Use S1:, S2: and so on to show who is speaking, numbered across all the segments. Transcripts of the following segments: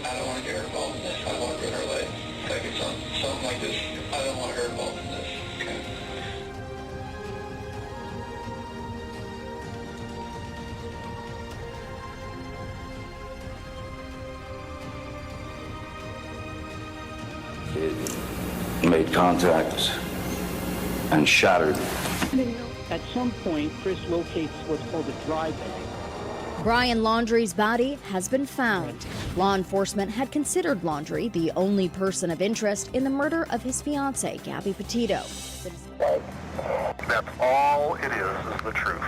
S1: I don't want to get her involved in this. I want to ruin her life. Like it's something like this. I don't want her involved in this. Okay.
S2: It made contact and shattered.
S3: At some point, Chris locates what's called a drive-in.
S4: Brian Laundrie's body has been found. Law enforcement had considered Laundrie the only person of interest in the murder of his fiancée, Gabby Petito.
S5: That's all it is the truth.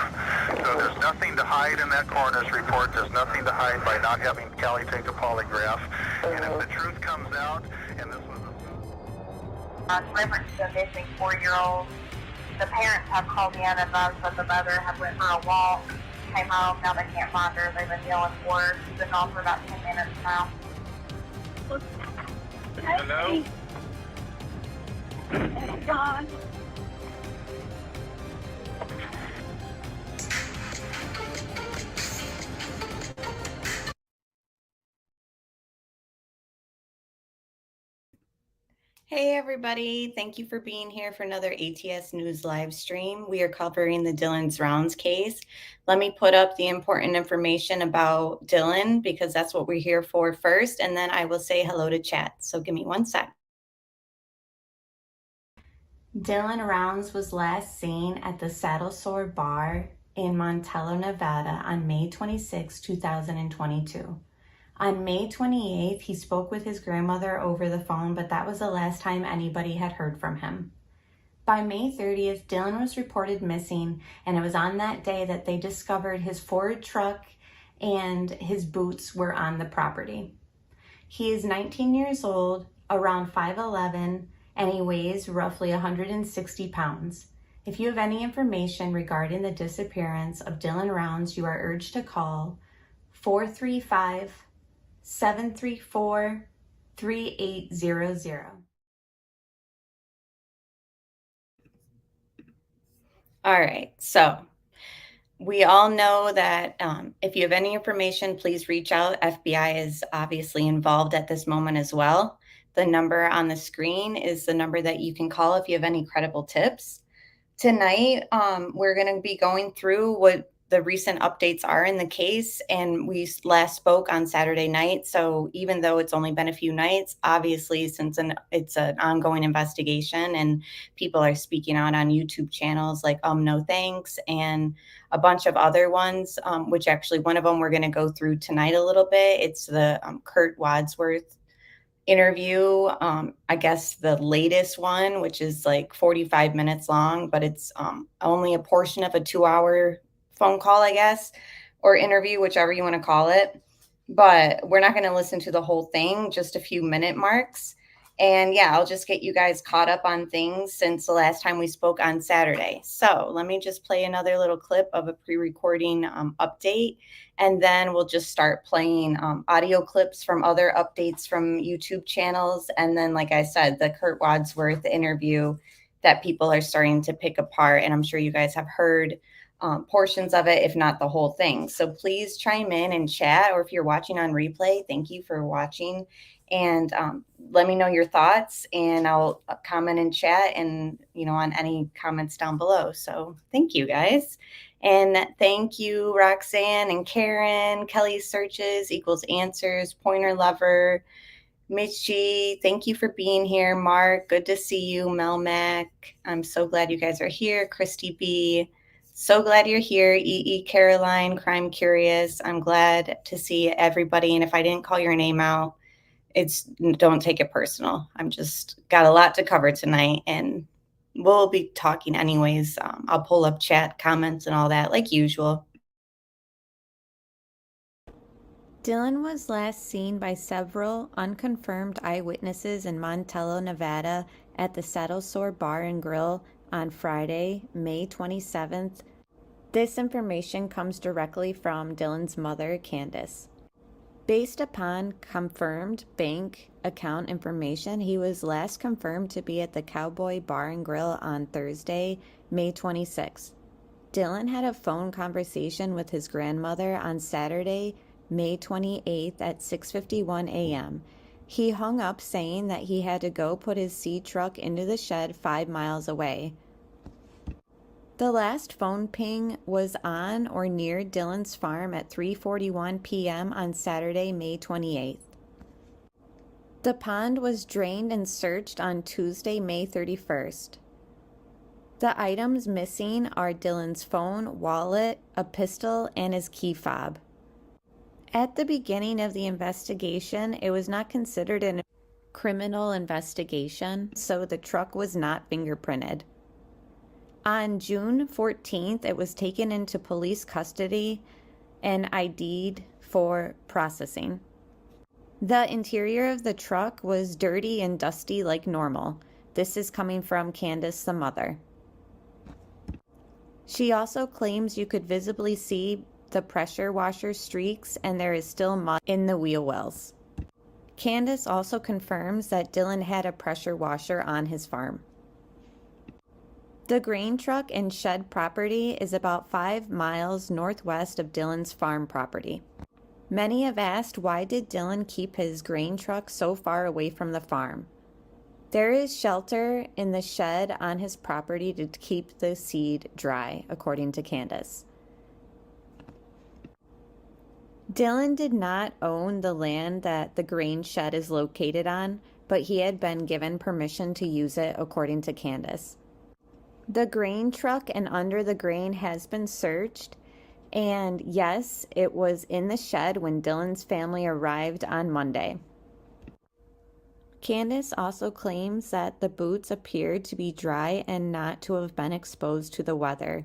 S5: So there's nothing to hide in that coroner's report. There's nothing to hide by not having Callie take a polygraph. And if the truth comes out, and this was
S6: reference to a missing 4-year-old, the parents have called me and advised that the mother had went for a walk, came home, now they can't find her. They've been yelling for her. She's been gone for about 10 minutes now.
S5: Hello?
S6: It's gone.
S7: Hey everybody, thank you for being here for another ATS News live stream. We are covering the Dylan Zrounds case. Let me put up the important information about Dylan because that's what we're here for first, and then I will say hello to chat. So give me one sec. Dylan Rounds was last seen at the Saddle Sore Bar in Montello, Nevada on May 26, 2022. On May 28th, he spoke with his grandmother over the phone, but that was the last time anybody had heard from him. By May 30th, Dylan was reported missing, and it was on that day that they discovered his Ford truck and his boots were on the property. He is 19 years old, around 5'11", and he weighs roughly 160 pounds. If you have any information regarding the disappearance of Dylan Rounds, you are urged to call 435-734-3800. All right, so we all know that if you have any information, please reach out. FBI is obviously involved at this moment as well. The number on the screen is the number that you can call if you have any credible tips. Tonight, we're going to be going through what the recent updates are in the case, and we last spoke on Saturday night. So even though it's only been a few nights, obviously, since it's an ongoing investigation and people are speaking out on YouTube channels like No Thanks and a bunch of other ones, which actually one of them we're going to go through tonight a little bit. It's the Kurt Wadsworth interview, I guess the latest one, which is like 45 minutes long, but it's only a portion of a 2-hour phone call, I guess, or interview, whichever you want to call it. But we're not going to listen to the whole thing, just a few minute marks. And yeah, I'll just get you guys caught up on things since the last time we spoke on Saturday. So let me just play another little clip of a pre-recording update, and then we'll just start playing audio clips from other updates from YouTube channels. And then, like I said, the Kurt Wadsworth interview that people are starting to pick apart. And I'm sure you guys have heard portions of it, if not the whole thing. So please chime in and chat, or if you're watching on replay, thank you for watching. And let me know your thoughts, and I'll comment in chat and, on any comments down below. So thank you guys. And thank you, Roxanne and Karen, Kelly's Searches equals Answers, Pointer Lover, Mitchie, thank you for being here. Mark, good to see you. Mel Mac, I'm so glad you guys are here. Christy B, so glad you're here. EE Caroline, Crime Curious, I'm glad to see everybody. And if I didn't call your name out, don't take it personal. I'm just got a lot to cover tonight, and we'll be talking anyways. I'll pull up chat comments and all that like usual. Dylan was last seen by several unconfirmed eyewitnesses in Montello, Nevada at the Saddle Sore Bar and Grill on Friday, May 27th. This information comes directly from Dylan's mother, Candace. Based upon confirmed bank account information, he was last confirmed to be at the Cowboy Bar and Grill on Thursday, May 26th. Dylan had a phone conversation with his grandmother on Saturday,
S8: May 28th at 6:51 a.m. He hung up saying that he had to go put his seed truck into the shed 5 miles away. The last phone ping was on or near Dylan's farm at 3:41 p.m. on Saturday, May 28th. The pond was drained and searched on Tuesday, May 31st. The items missing are Dylan's phone, wallet, a pistol, and his key fob. At the beginning of the investigation, it was not considered a criminal investigation, so the truck was not fingerprinted. On June 14th, it was taken into police custody and ID'd for processing. The interior of the truck was dirty and dusty like normal. This is coming from Candace, the mother. She also claims you could visibly see the pressure washer streaks and there is still mud in the wheel wells. Candace also confirms that Dylan had a pressure washer on his farm. The grain truck and shed property is about 5 miles northwest of Dylan's farm property. Many have asked, why did Dylan keep his grain truck so far away from the farm? There is shelter in the shed on his property to keep the seed dry, according to Candace. Dylan did not own the land that the grain shed is located on, but he had been given permission to use it, according to Candace. The grain truck and under the grain has been searched, and yes, it was in the shed when Dylan's family arrived on Monday. Candace also claims that the boots appeared to be dry and not to have been exposed to the weather.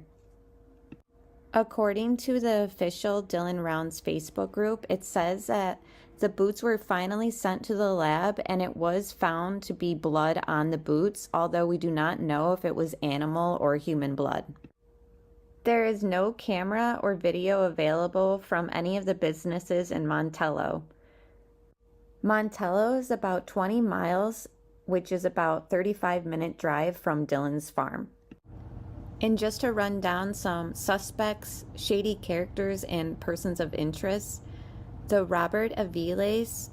S8: According to the official Dylan Rounds Facebook group, it says that the boots were finally sent to the lab and it was found to be blood on the boots, although we do not know if it was animal or human blood. There is no camera or video available from any of the businesses in Montello. Montello is about 20 miles, which is about 35-minute drive from Dylan's farm. And just to run down some suspects, shady characters, and persons of interest, the Robert Aviles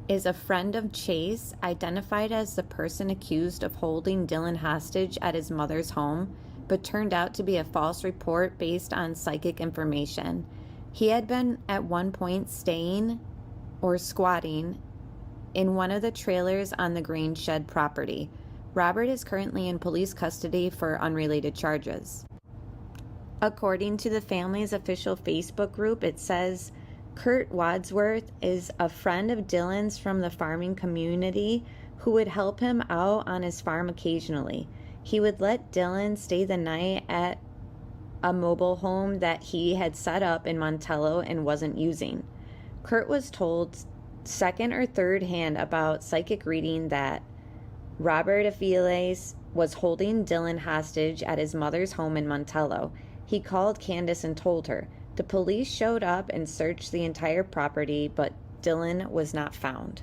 S8: is a friend of Chase, identified as the person accused of holding Dylan hostage at his mother's home, but turned out to be a false report based on psychic information. He had been at one point staying or squatting in one of the trailers on the grain shed property. Robert is currently in police custody for unrelated charges. According to the family's official Facebook group, it says, Kurt Wadsworth is a friend of Dylan's from the farming community who would help him out on his farm occasionally. He would let Dylan stay the night at a mobile home that he had set up in Montello and wasn't using. Kurt was told second or third hand about psychic reading that Robert Aviles was holding Dylan hostage at his mother's home in Montello. He called Candace and told her. The police showed up and searched the entire property, but Dylan was not found.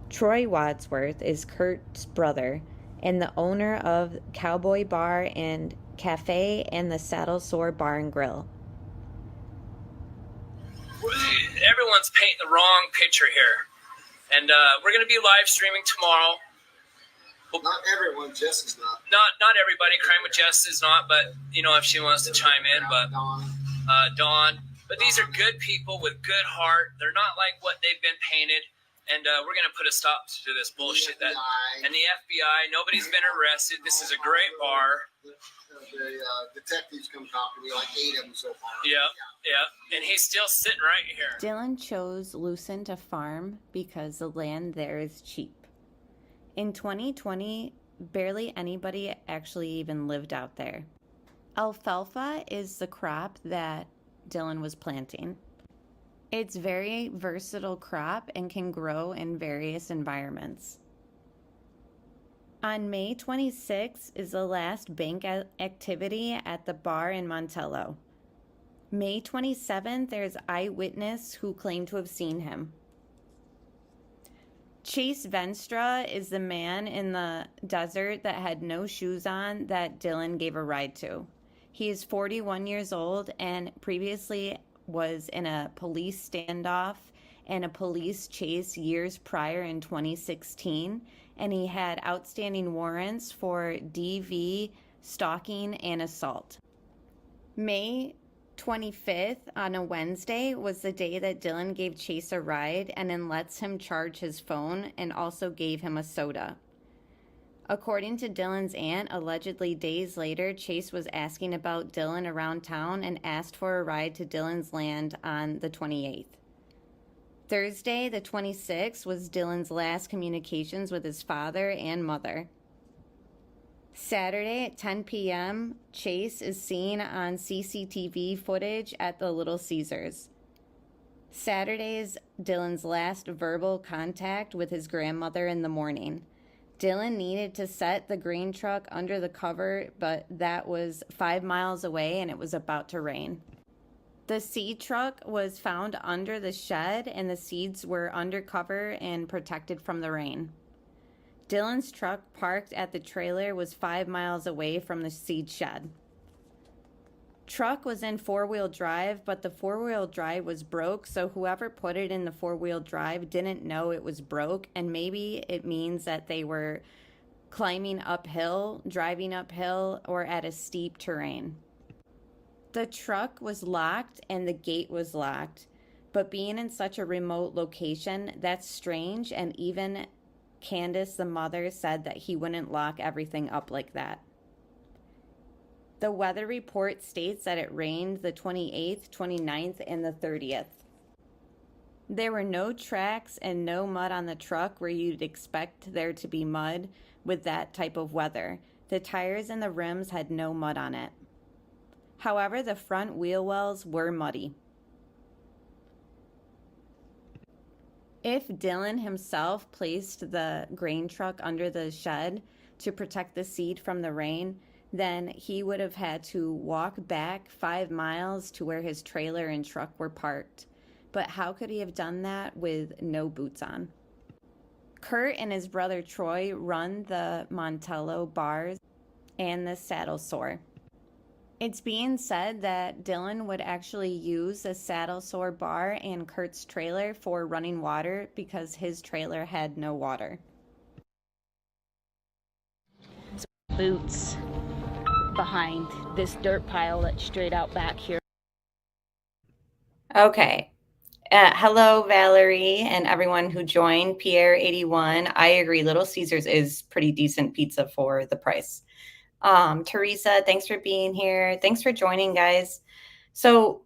S8: Troy Wadsworth is Kurt's brother and the owner of Cowboy Bar and Cafe and the Saddle Sore Bar and Grill.
S9: Everyone's painting the wrong picture here. And we're going to be live streaming tomorrow.
S10: Not everyone, Jess is not.
S9: Not everybody. Crime with Jess is not, but, you know, if she wants to chime in. But Dawn. But these are good people with good heart. They're not like what they've been painted. And we're going to put a stop to this bullshit. And the FBI, nobody's been arrested. This is a great bar.
S10: The detectives come talk to me, like 8 of them so far.
S9: Yeah. And he's still sitting right here.
S8: Dylan chose Lucent to farm because the land there is cheap. In 2020, barely anybody actually even lived out there. Alfalfa is the crop that Dylan was planting. It's a very versatile crop and can grow in various environments. On May 26th is the last bank activity at the bar in Montello. May 27th, there's eyewitness who claim to have seen him. Chase Venstra is the man in the desert that had no shoes on that Dylan gave a ride to. He is 41 years old and previously was in a police standoff and a police chase years prior in 2016, and he had outstanding warrants for DV, stalking, and assault. May 25th, on a Wednesday, was the day that Dylan gave Chase a ride and then lets him charge his phone and also gave him a soda. According to Dylan's aunt, allegedly days later, Chase was asking about Dylan around town and asked for a ride to Dylan's land on the 28th. Thursday, the 26th, was Dylan's last communications with his father and mother. Saturday at 10 p.m., Chase is seen on CCTV footage at the Little Caesars. Saturday is Dylan's last verbal contact with his grandmother in the morning. Dylan needed to set the grain truck under the cover, but that was 5 miles away and it was about to rain. The seed truck was found under the shed and the seeds were under cover and protected from the rain. Dylan's truck parked at the trailer was 5 miles away from the seed shed. Truck was in four-wheel drive, but the four-wheel drive was broke, so whoever put it in the four-wheel drive didn't know it was broke, and maybe it means that they were climbing uphill, driving uphill, or at a steep terrain. The truck was locked and the gate was locked, but being in such a remote location, that's strange, and even Candace, the mother, said that he wouldn't lock everything up like that. The weather report states that it rained the 28th, 29th, and the 30th. There were no tracks and no mud on the truck where you'd expect there to be mud with that type of weather. The tires and the rims had no mud on it. However, the front wheel wells were muddy. If Dylan himself placed the grain truck under the shed to protect the seed from the rain, then he would have had to walk back 5 miles to where his trailer and truck were parked. But how could he have done that with no boots on? Kurt and his brother Troy run the Montello bars and the Saddle Sore. It's being said that Dylan would actually use the Saddle Sore bar and Kurt's trailer for running water because his trailer had no water.
S3: Boots behind this dirt pile that's straight out back here.
S7: Okay. Hello, Valerie, and everyone who joined. Pierre81. I agree. Little Caesars is pretty decent pizza for the price. Teresa, thanks for being here. Thanks for joining, guys. So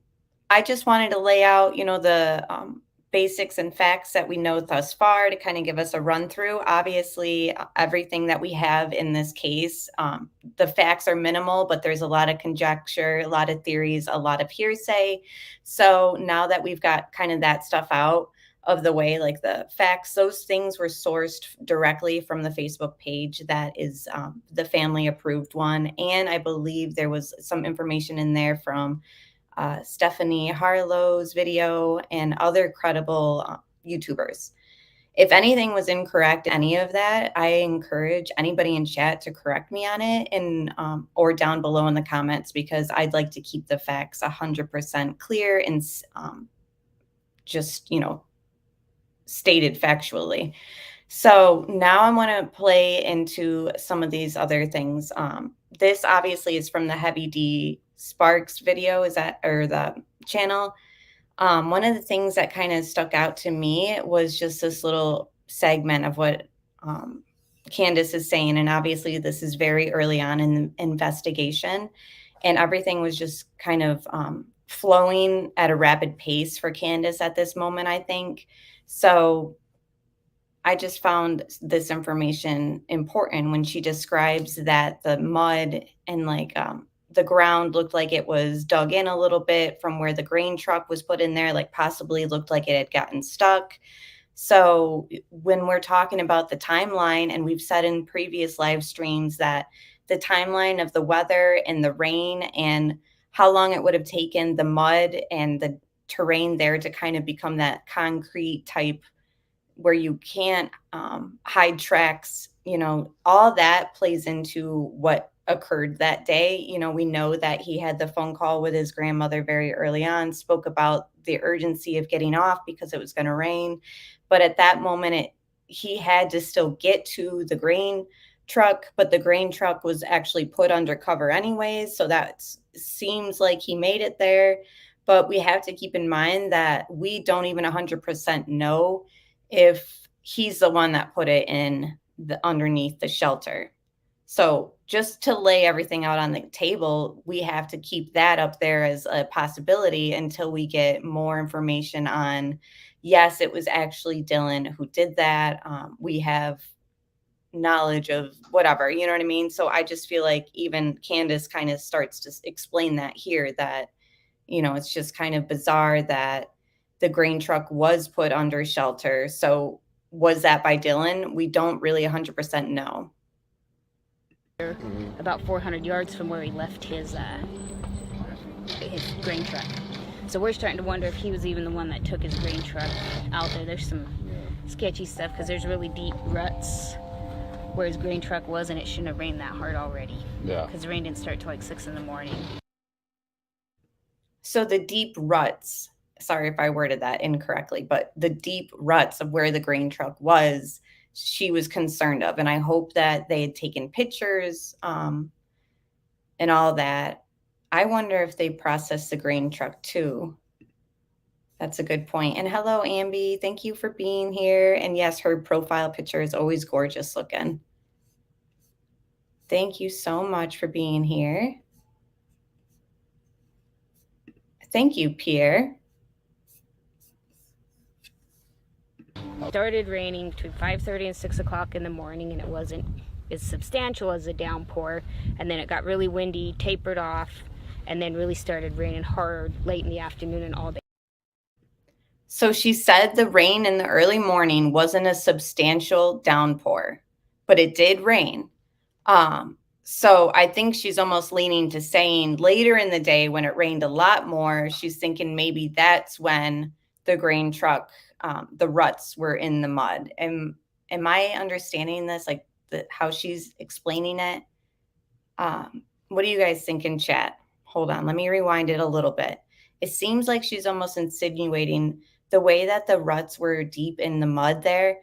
S7: I just wanted to lay out, the basics and facts that we know thus far to kind of give us a run through. Obviously, everything that we have in this case, the facts are minimal, but there's a lot of conjecture, a lot of theories, a lot of hearsay. So now that we've got kind of that stuff out of the way, like the facts, those things were sourced directly from the Facebook page that is the family approved one. And I believe there was some information in there from Stephanie Harlow's video and other credible YouTubers. If anything was incorrect, any of that, I encourage anybody in chat to correct me on it and or down below in the comments, because I'd like to keep the facts 100% clear and just, stated factually. So now I want to play into some of these other things. This obviously is from the Heavy D Sparks video, the channel. One of the things that kind of stuck out to me was just this little segment of what Candace is saying. And obviously this is very early on in the investigation, and everything was just kind of flowing at a rapid pace for Candace at this moment, I think. So I just found this information important when she describes that the mud and the ground looked like it was dug in a little bit from where the grain truck was put in there, like possibly looked like it had gotten stuck. So when we're talking about the timeline, and we've said in previous live streams that the timeline of the weather and the rain and how long it would have taken the mud and the terrain there to kind of become that concrete type where you can't hide tracks, all that plays into what occurred that day. You know, we know that he had the phone call with his grandmother very early on, spoke about the urgency of getting off because it was going to rain. But at that moment, he had to still get to the grain truck, but the grain truck was actually put under cover anyways. So that seems like he made it there. But we have to keep in mind that we don't even 100% know if he's the one that put it in the underneath the shelter. So just to lay everything out on the table, we have to keep that up there as a possibility until we get more information on, yes, it was actually Dylan who did that. We have knowledge of whatever, you know what I mean? So I just feel like even Candace kind of starts to explain that here, that, you know, it's just kind of bizarre that the grain truck was put under shelter. So was that by Dylan? We don't really 100% know.
S3: About 400 yards from where he left his grain truck. So we're starting to wonder if he was even the one that took his grain truck out there. There's some sketchy stuff because there's really deep ruts where his grain truck was, and it shouldn't have rained that hard already. Yeah. Because the rain didn't start till like 6 in the morning.
S7: So the deep ruts, sorry if I worded that incorrectly, but the deep ruts of where the grain truck was, she was concerned of. And I hope that they had taken pictures and all that. I wonder if they processed the grain truck too. That's a good point. And hello, Ambi. Thank you for being here. And yes, her profile picture is always gorgeous looking. Thank you so much for being here. Thank you, Pierre.
S3: Started raining between 5:30 and 6 o'clock in the morning, and it wasn't as substantial as a downpour. And then it got really windy, tapered off, and then really started raining hard late in the afternoon and all day.
S7: So she said the rain in the early morning wasn't a substantial downpour, but it did rain. So I think she's almost leaning to saying later in the day when it rained a lot more, she's thinking maybe that's when the grain truck, the ruts were in the mud. Am I understanding this, like how she's explaining it? What do you guys think in chat? Hold on, let me rewind it a little bit. It seems like she's almost insinuating the way that the ruts were deep in the mud there.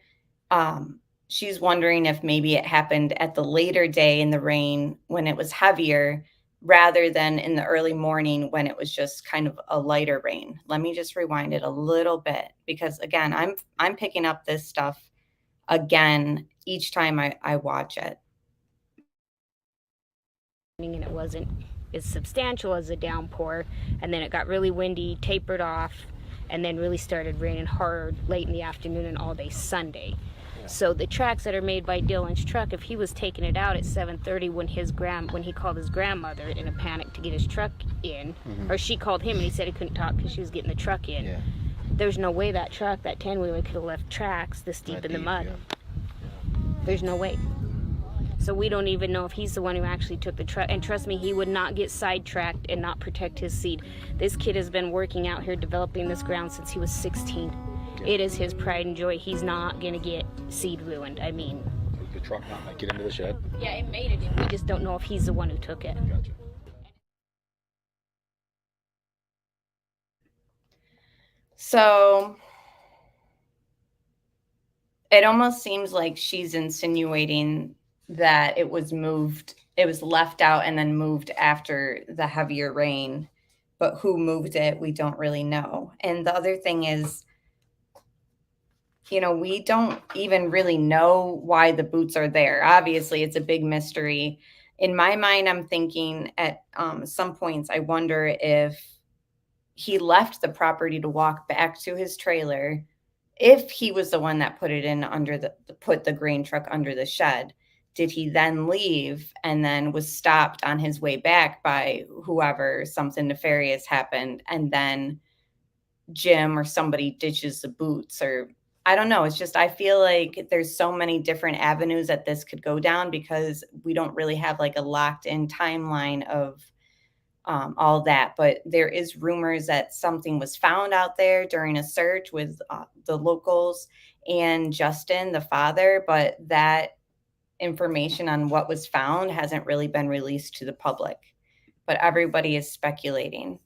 S7: She's wondering if maybe it happened at the later day in the rain when it was heavier rather than in the early morning when it was just kind of a lighter rain. Let me just rewind it a little bit because again, I'm picking up this stuff again each time I watch it.
S3: And it wasn't as substantial as a downpour, and then it got really windy, tapered off, and then really started raining hard late in the afternoon and all day Sunday. So the tracks that are made by Dylan's truck, if he was taking it out at 7:30 when he called his grandmother in a panic to get his truck in, or she called him and he said he couldn't talk because she was getting the truck in. Yeah. There's no way that truck, that 10-wheeler, could have left tracks this deep in the mud. Yeah. There's no way. So we don't even know if he's the one who actually took the truck. And trust me, he would not get sidetracked and not protect his seed. This kid has been working out here developing this ground since he was 16. It is his pride and joy. He's not going to get seed ruined. I mean,
S11: the truck not make it into the shed?
S3: Yeah, it made it in. We just don't know if he's the one who took it.
S11: Gotcha.
S7: So it almost seems like she's insinuating that it was moved, it was left out and then moved after the heavier rain. But who moved it, we don't really know. And the other thing is, you know, we don't even really know why the boots are there. Obviously, it's a big mystery. In my mind, I'm thinking at some points, I wonder if he left the property to walk back to his trailer. If he was the one that put it in put the grain truck under the shed, did he then leave and then was stopped on his way back by whoever, something nefarious happened, and then Jim or somebody ditches the boots, or I don't know. It's just, I feel like there's so many different avenues that this could go down because we don't really have like a locked in timeline of all that. But there is rumors that something was found out there during a search with the locals and Justin, the father, but that information on what was found hasn't really been released to the public, but everybody is speculating.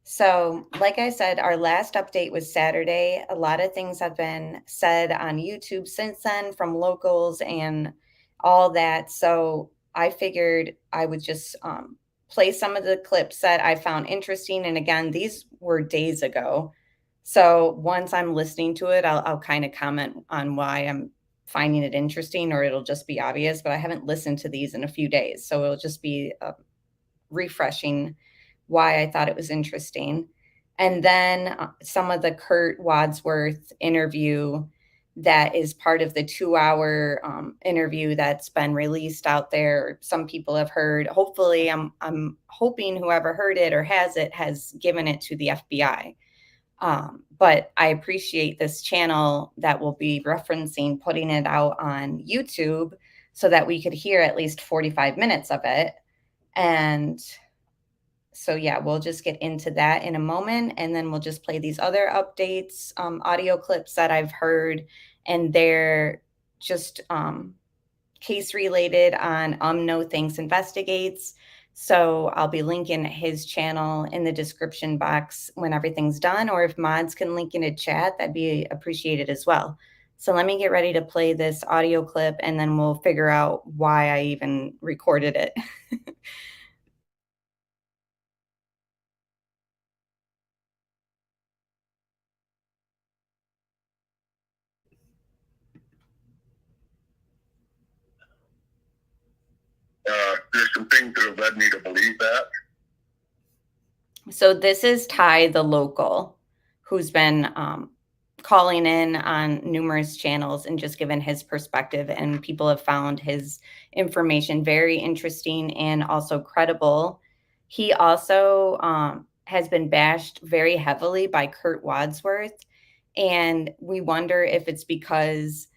S7: So, like I said, our last update was Saturday. A lot of things have been said on YouTube since then from locals and all that. So I figured I would just play some of the clips that I found interesting. And again, these were days ago. So once I'm listening to it, I'll kind of comment on why I'm finding it interesting, or it'll just be obvious. But I haven't listened to these in a few days. So it'll just be refreshing why I thought it was interesting. And then some of the Kurt Wadsworth interview that is part of the 2-hour interview that's been released out there. Some people have heard. Hopefully, I'm hoping whoever heard it or has it has given it to the FBI. But I appreciate this channel that will be referencing putting it out on YouTube so that we could hear at least 45 minutes of it. And so, yeah, we'll just get into that in a moment, and then we'll just play these other updates, audio clips that I've heard, and they're just case related on No Thanks Investigates. So I'll be linking his channel in the description box when everything's done, or if mods can link in a chat, that'd be appreciated as well. So let me get ready to play this audio clip, and then we'll figure out why I even recorded it.
S5: There's some things that have led me to believe that.
S7: So this is Ty, the local, who's been calling in on numerous channels and just given his perspective. And people have found his information very interesting and also credible. He also has been bashed very heavily by Kurt Wadsworth. And we wonder if it's because,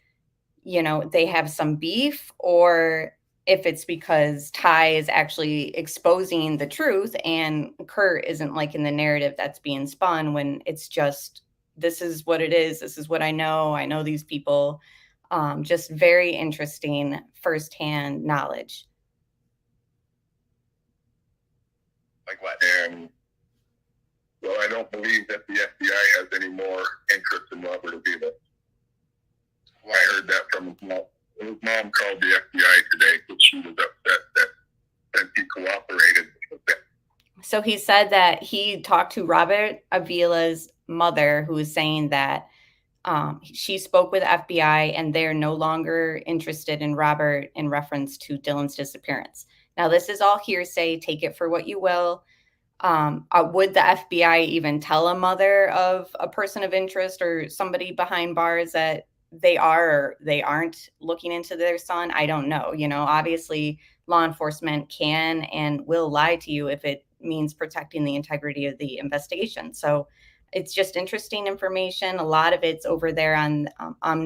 S7: you know, they have some beef, or if it's because Ty is actually exposing the truth and Kurt isn't liking the narrative that's being spun, when it's just, this is what it is. This is what I know. I know these people. Just very interesting firsthand knowledge.
S5: Like what? And well, I don't believe that the FBI has any more interest in Robert Avila. I heard that from his mom. His mom called the FBI today because she was upset that he cooperated with them.
S7: So he said that he talked to Robert Avila's mother, who is saying that she spoke with FBI and they're no longer interested in Robert in reference to Dylan's disappearance. Now, this is all hearsay. Take it for what you will. Would the FBI even tell a mother of a person of interest or somebody behind bars that they are or they aren't looking into their son? I don't know. You know, obviously law enforcement can and will lie to you if it means protecting the integrity of the investigation. So it's just interesting information. A lot of it's over there on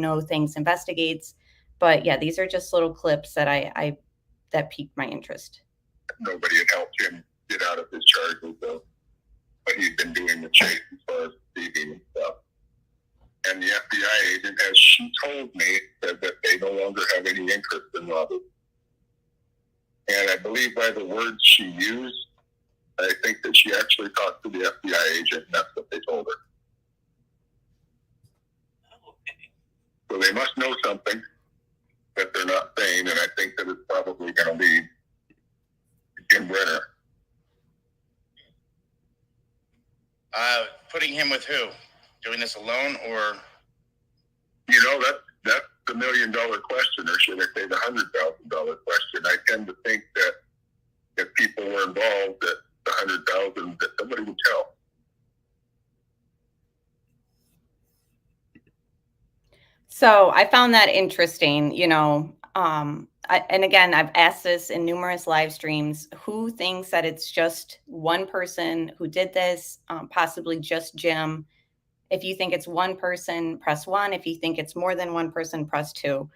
S7: No Thanks Investigates. But yeah, these are just little clips that that piqued my interest.
S5: Nobody had helped him get out of his charges, though. But he'd been doing the chase as far as TV and stuff. And the FBI agent, as she told me, said that they no longer have any interest in Robert. And I believe by the words she used, I think that she actually talked to the FBI agent, and that's what they told her. So they must know something that they're not saying, and I think that it's probably going to be Jim Brenner.
S10: Putting him with who? Doing this alone, or?
S5: You know, that's the $1 million question, or should I say the $100,000 question. I tend to think that if people were involved, that the 100,000, that somebody would tell.
S7: So I found that interesting, you know, and again, I've asked this in numerous live streams, who thinks that it's just one person who did this, possibly just Jim. If you think it's one person, press 1. If you think it's more than one person, press 2.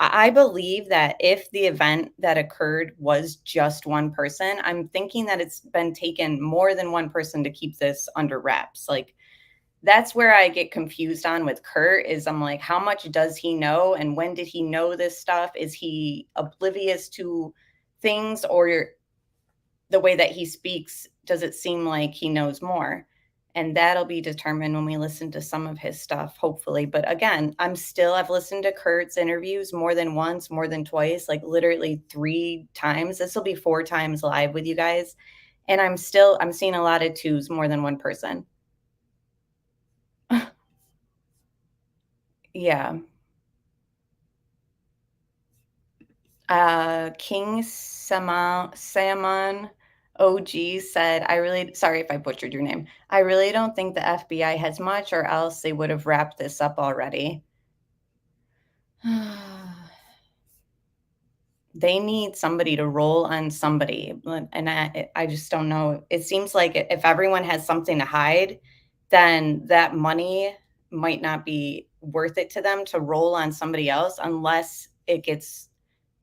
S7: I believe that if the event that occurred was just one person, I'm thinking that it's been taken more than one person to keep this under wraps. Like, that's where I get confused on with Kurt is I'm like, how much does he know? And when did he know this stuff? Is he oblivious to things, or the way that he speaks, does it seem like he knows more? And that'll be determined when we listen to some of his stuff, hopefully. But again, I've listened to Kurt's interviews more than once, more than twice, like literally 3 times. This will be 4 times live with you guys. And I'm seeing a lot of 2s more than one person. Yeah. King Salmon OG said, sorry if I butchered your name. I really don't think the FBI has much, or else they would have wrapped this up already. They need somebody to roll on somebody. And I just don't know. It seems like if everyone has something to hide, then that money might not be worth it to them to roll on somebody else, unless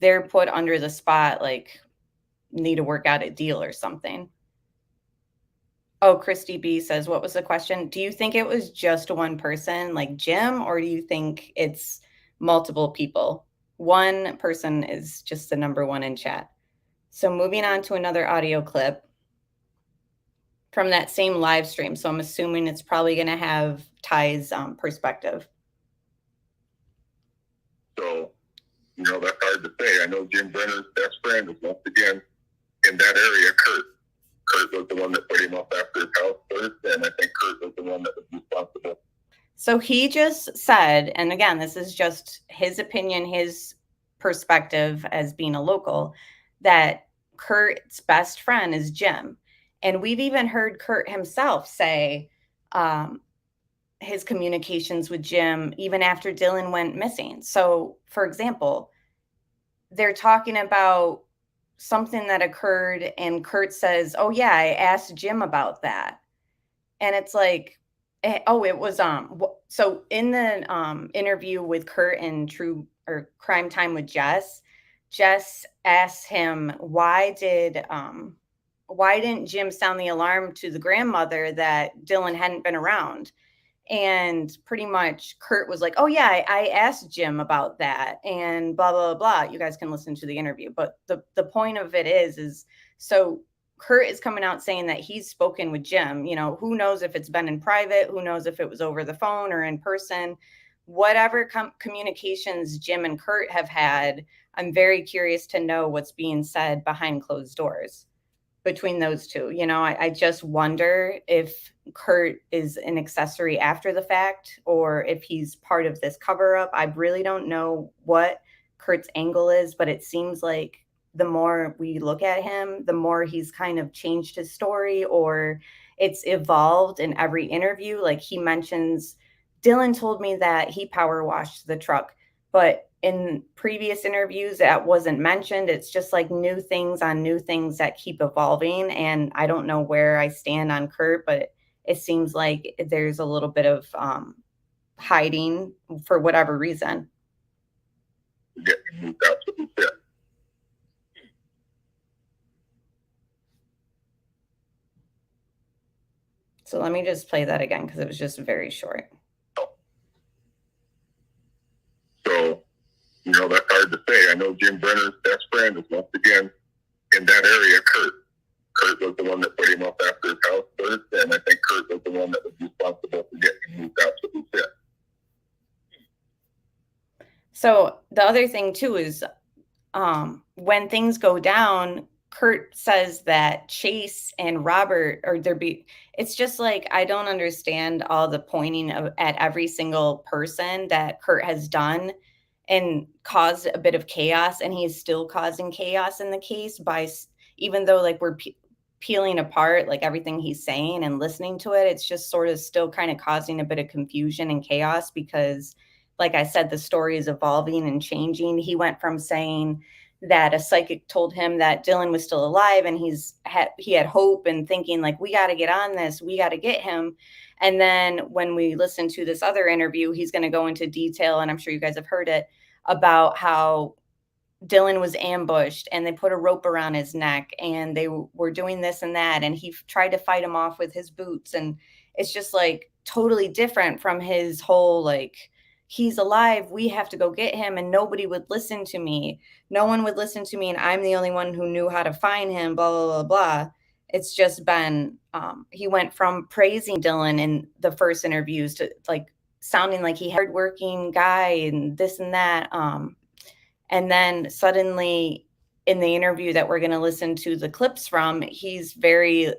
S7: they're put under the spot, like need to work out a deal or something. Oh, Christy B says, what was the question? Do you think it was just one person like Jim, or do you think it's multiple people? One person is just the number one in chat. So moving on to another audio clip from that same live stream. So I'm assuming it's probably going to have Ty's perspective.
S5: So, that's hard to say. I know Jim Brenner's best friend is once again in that area, Kurt. Kurt was the one that put him up after his house first, and I think Kurt was the one that was responsible.
S7: So he just said, and again, this is just his opinion, his perspective as being a local, that Kurt's best friend is Jim. And we've even heard Kurt himself say his communications with Jim even after Dylan went missing. So, for example, they're talking about something that occurred, and Kurt says, oh yeah, I asked Jim about that. And it's like, oh, it was so in the interview with Kurt and Crime Time with Jess asked him, why didn't Jim sound the alarm to the grandmother that Dylan hadn't been around? And pretty much Kurt was like, oh yeah, I asked Jim about that, and blah, blah, blah. You guys can listen to the interview. But the point of it is so Kurt is coming out saying that he's spoken with Jim. Who knows if it's been in private, who knows if it was over the phone or in person, whatever communications Jim and Kurt have had. I'm very curious to know what's being said behind closed doors between those two. I just wonder if Kurt is an accessory after the fact, or if he's part of this cover up. I really don't know what Kurt's angle is, but it seems like the more we look at him, the more he's kind of changed his story, or it's evolved in every interview. Like he mentions, Dylan told me that he power washed the truck, but in previous interviews that wasn't mentioned. It's just like new things on new things that keep evolving. And I don't know where I stand on Kurt, but it seems like there's a little bit of hiding for whatever reason.
S5: Yeah, that's what he said.
S7: So let me just play that again, because it was just very short.
S5: So, that's hard to say. I know Jim Brenner's best friend is once again in that area, Kurt. Kurt was the one that put him up after his house first, and I think Kurt was the one that was responsible for getting him moved out, what he said.
S7: So the other thing too is when things go down, Kurt says that Chase and Robert, it's just like, I don't understand all the pointing at every single person that Kurt has done and caused a bit of chaos, and he's still causing chaos in the case by, even though like we're peeling apart like everything he's saying and listening to it, it's just sort of still kind of causing a bit of confusion and chaos, because like I said, the story is evolving and changing. He went from saying that a psychic told him that Dylan was still alive, and he had hope and thinking like, we got to get on this, we got to get him. And then when we listen to this other interview, he's going to go into detail, and I'm sure you guys have heard it, about how Dylan was ambushed and they put a rope around his neck and they were doing this and that, and he tried to fight him off with his boots. And It's just like totally different from his whole like, he's alive, we have to go get him, and nobody would listen to me. No one would listen to me, and I'm the only one who knew how to find him, blah, blah, blah, blah. It's just been, he went from praising Dylan in the first interviews to like sounding like he hardworking guy and this and that. And then suddenly in the interview that we're going to listen to the clips from, he's very,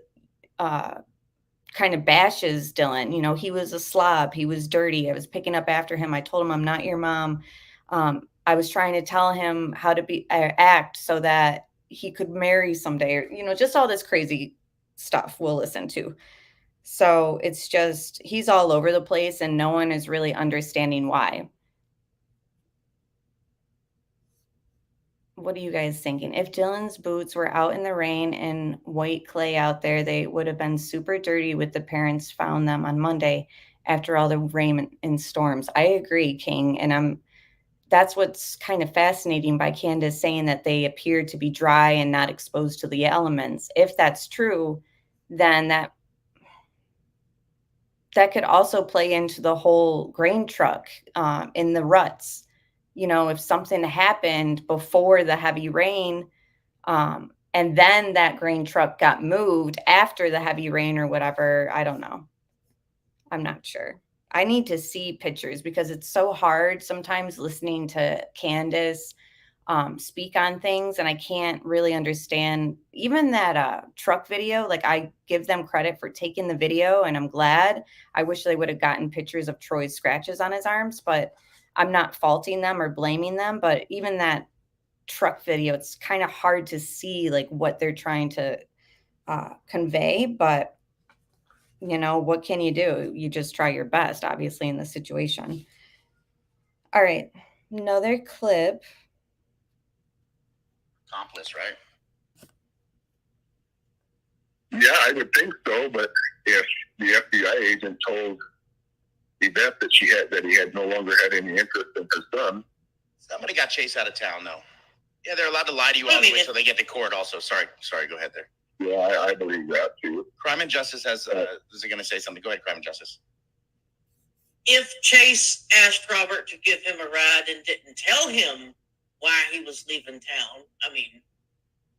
S7: kind of bashes Dylan. You know, he was a slob. He was dirty. I was picking up after him. I told him, I'm not your mom. I was trying to tell him how to act so that he could marry someday, or, you know, just all this crazy stuff we'll listen to. So it's just, he's all over the place and no one is really understanding why. What are you guys thinking? If Dylan's boots were out in the rain and white clay out there, they would have been super dirty with the parents found them on Monday after all the rain and storms. I agree, King. And that's what's kind of fascinating by Candace saying that they appear to be dry and not exposed to the elements. If that's true, then that could also play into the whole grain truck in the ruts. You know, if something happened before the heavy rain, and then that grain truck got moved after the heavy rain or whatever, I don't know. I'm not sure. I need to see pictures because it's so hard sometimes listening to Candace speak on things, and I can't really understand even that truck video. Like, I give them credit for taking the video, and I'm glad. I wish they would have gotten pictures of Troy's scratches on his arms, but I'm not faulting them or blaming them. But even that truck video, it's kind of hard to see like what they're trying to convey. But you know, what can you do? You just try your best, obviously, in the situation. All right, another clip.
S10: Accomplice, right?
S5: Yeah, I would think so. But if the FBI agent told Yvette that he had no longer had any interest in her son,
S10: Somebody got chased out of town, though. Yeah, they're allowed to lie to you all the way so they get to court also. Sorry, go ahead there.
S5: yeah, I believe that too.
S10: Crime and Justice has, is he going to say something? Go ahead, Crime and Justice.
S12: If Chase asked Robert to give him a ride and didn't tell him why he was leaving town, I mean...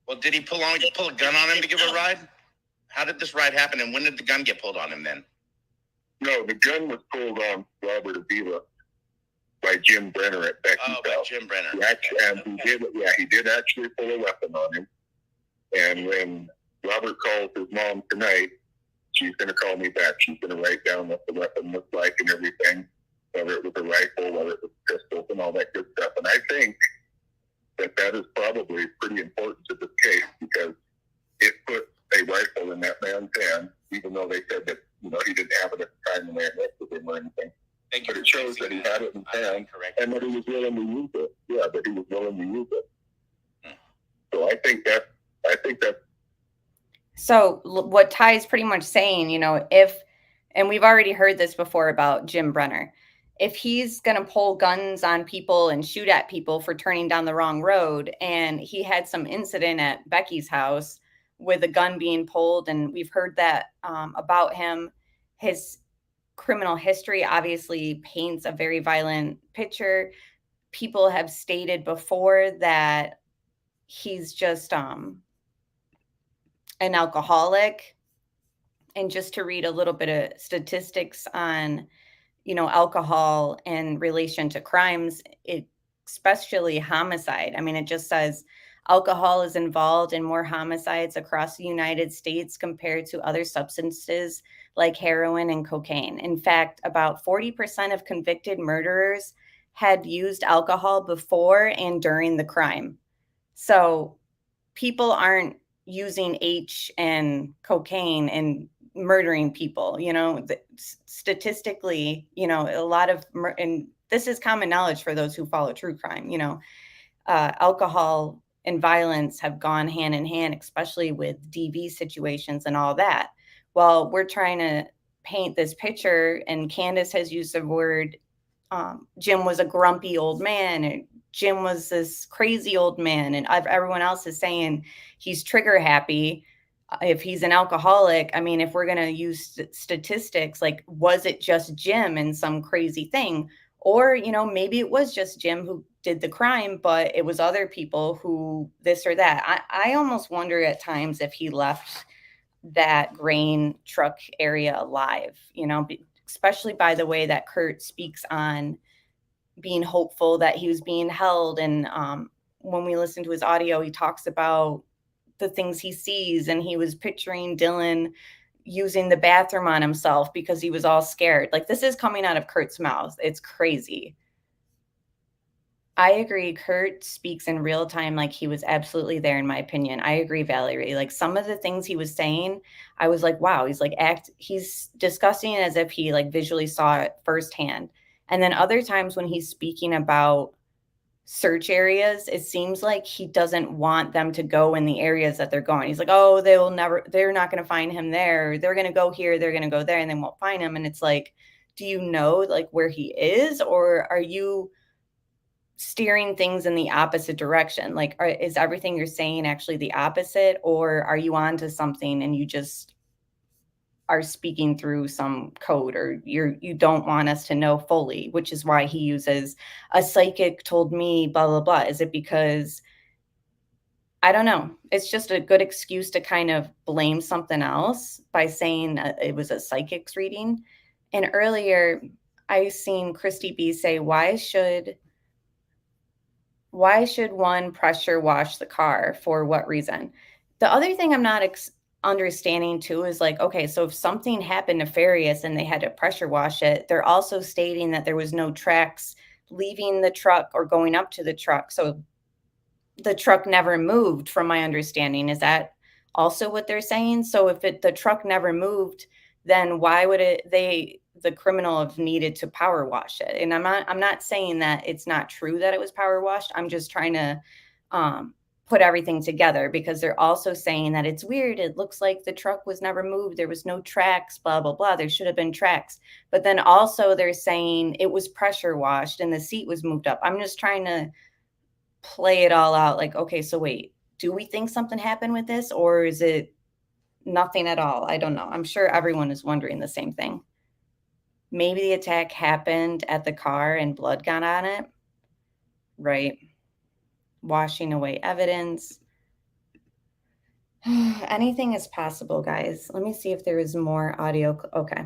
S10: Well, did he pull a gun on him to give a ride? How did this ride happen, and when did the gun get pulled on him then?
S5: No, the gun was pulled on Robert Avila by Jim Brenner at Becky's house.
S10: By Jim Brenner.
S5: He did actually pull a weapon on him. And when Robert calls his mom tonight, she's going to call me back. She's going to write down what the weapon looked like and everything, whether it was a rifle, whether it was pistols, and all that good stuff. And I think that is probably pretty important to this case because it put a rifle in that man's hand, even though they said that, you know, he didn't have it at the time when they arrested him or anything. But it shows that he had it in hand and that he was willing to use it. Yeah, that he was willing to use it. So I think that.
S7: So what Ty is pretty much saying, you know, and we've already heard this before about Jim Brenner, if he's going to pull guns on people and shoot at people for turning down the wrong road, and he had some incident at Becky's house with a gun being pulled, and we've heard that about him, his criminal history obviously paints a very violent picture. People have stated before that he's just an alcoholic. And just to read a little bit of statistics on, you know, alcohol in relation to crimes, especially homicide. I mean, it just says alcohol is involved in more homicides across the United States compared to other substances like heroin and cocaine. In fact, about 40% of convicted murderers had used alcohol before and during the crime. So people aren't using H and cocaine and murdering people, you know, statistically, you know, a lot of, and this is common knowledge for those who follow true crime, you know, alcohol and violence have gone hand in hand, especially with DV situations and all that. Well, we're trying to paint this picture, and Candace has used the word, Jim was a grumpy old man, and Jim was this crazy old man, and everyone else is saying he's trigger happy. If he's an alcoholic, I mean, if we're going to use statistics, like, was it just Jim and some crazy thing? Or, you know, maybe it was just Jim who did the crime, but it was other people who this or that. I almost wonder at times if he left that grain truck area alive, you know, especially by the way that Kurt speaks on being hopeful that he was being held. And when we listen to his audio, he talks about the things he sees, and he was picturing Dylan using the bathroom on himself because he was all scared. Like, this is coming out of Kurt's mouth. It's crazy. I agree. Kurt speaks in real time like he was absolutely there, in my opinion. I agree, Valerie. Like, some of the things he was saying, I was like, wow, he's like he's discussing it as if he like visually saw it firsthand. And then other times when he's speaking about search areas, it seems like he doesn't want them to go in the areas that they're going. He's like, oh, they're not going to find him there. They're going to go here, they're going to go there, and they won't find him. And it's like, do you know like where he is, or are you steering things in the opposite direction? Like, is everything you're saying actually the opposite, or are you onto something and you just are speaking through some code, or you don't want us to know fully, which is why he uses a psychic told me blah blah blah? Is it because, I don't know, it's just a good excuse to kind of blame something else by saying it was a psychic's reading? And earlier I seen Christy B say, why should one pressure wash the car? For what reason? The other thing I'm not understanding too is like, okay, so if something happened nefarious and they had to pressure wash it, they're also stating that there was no tracks leaving the truck or going up to the truck. So the truck never moved, from my understanding. Is that also what they're saying? So if the truck never moved, then why would the criminal have needed to power wash it? And I'm not saying that it's not true that it was power washed. I'm just trying to put everything together, because they're also saying that it's weird. It looks like the truck was never moved. There was no tracks, blah, blah, blah. There should have been tracks. But then also they're saying it was pressure washed and the seat was moved up. I'm just trying to play it all out. Like, okay, so wait, do we think something happened with this, or is it nothing at all? I don't know. I'm sure everyone is wondering the same thing. Maybe the attack happened at the car and blood got on it, right? Washing away evidence. Anything is possible, guys. Let me see if there is more audio. Okay.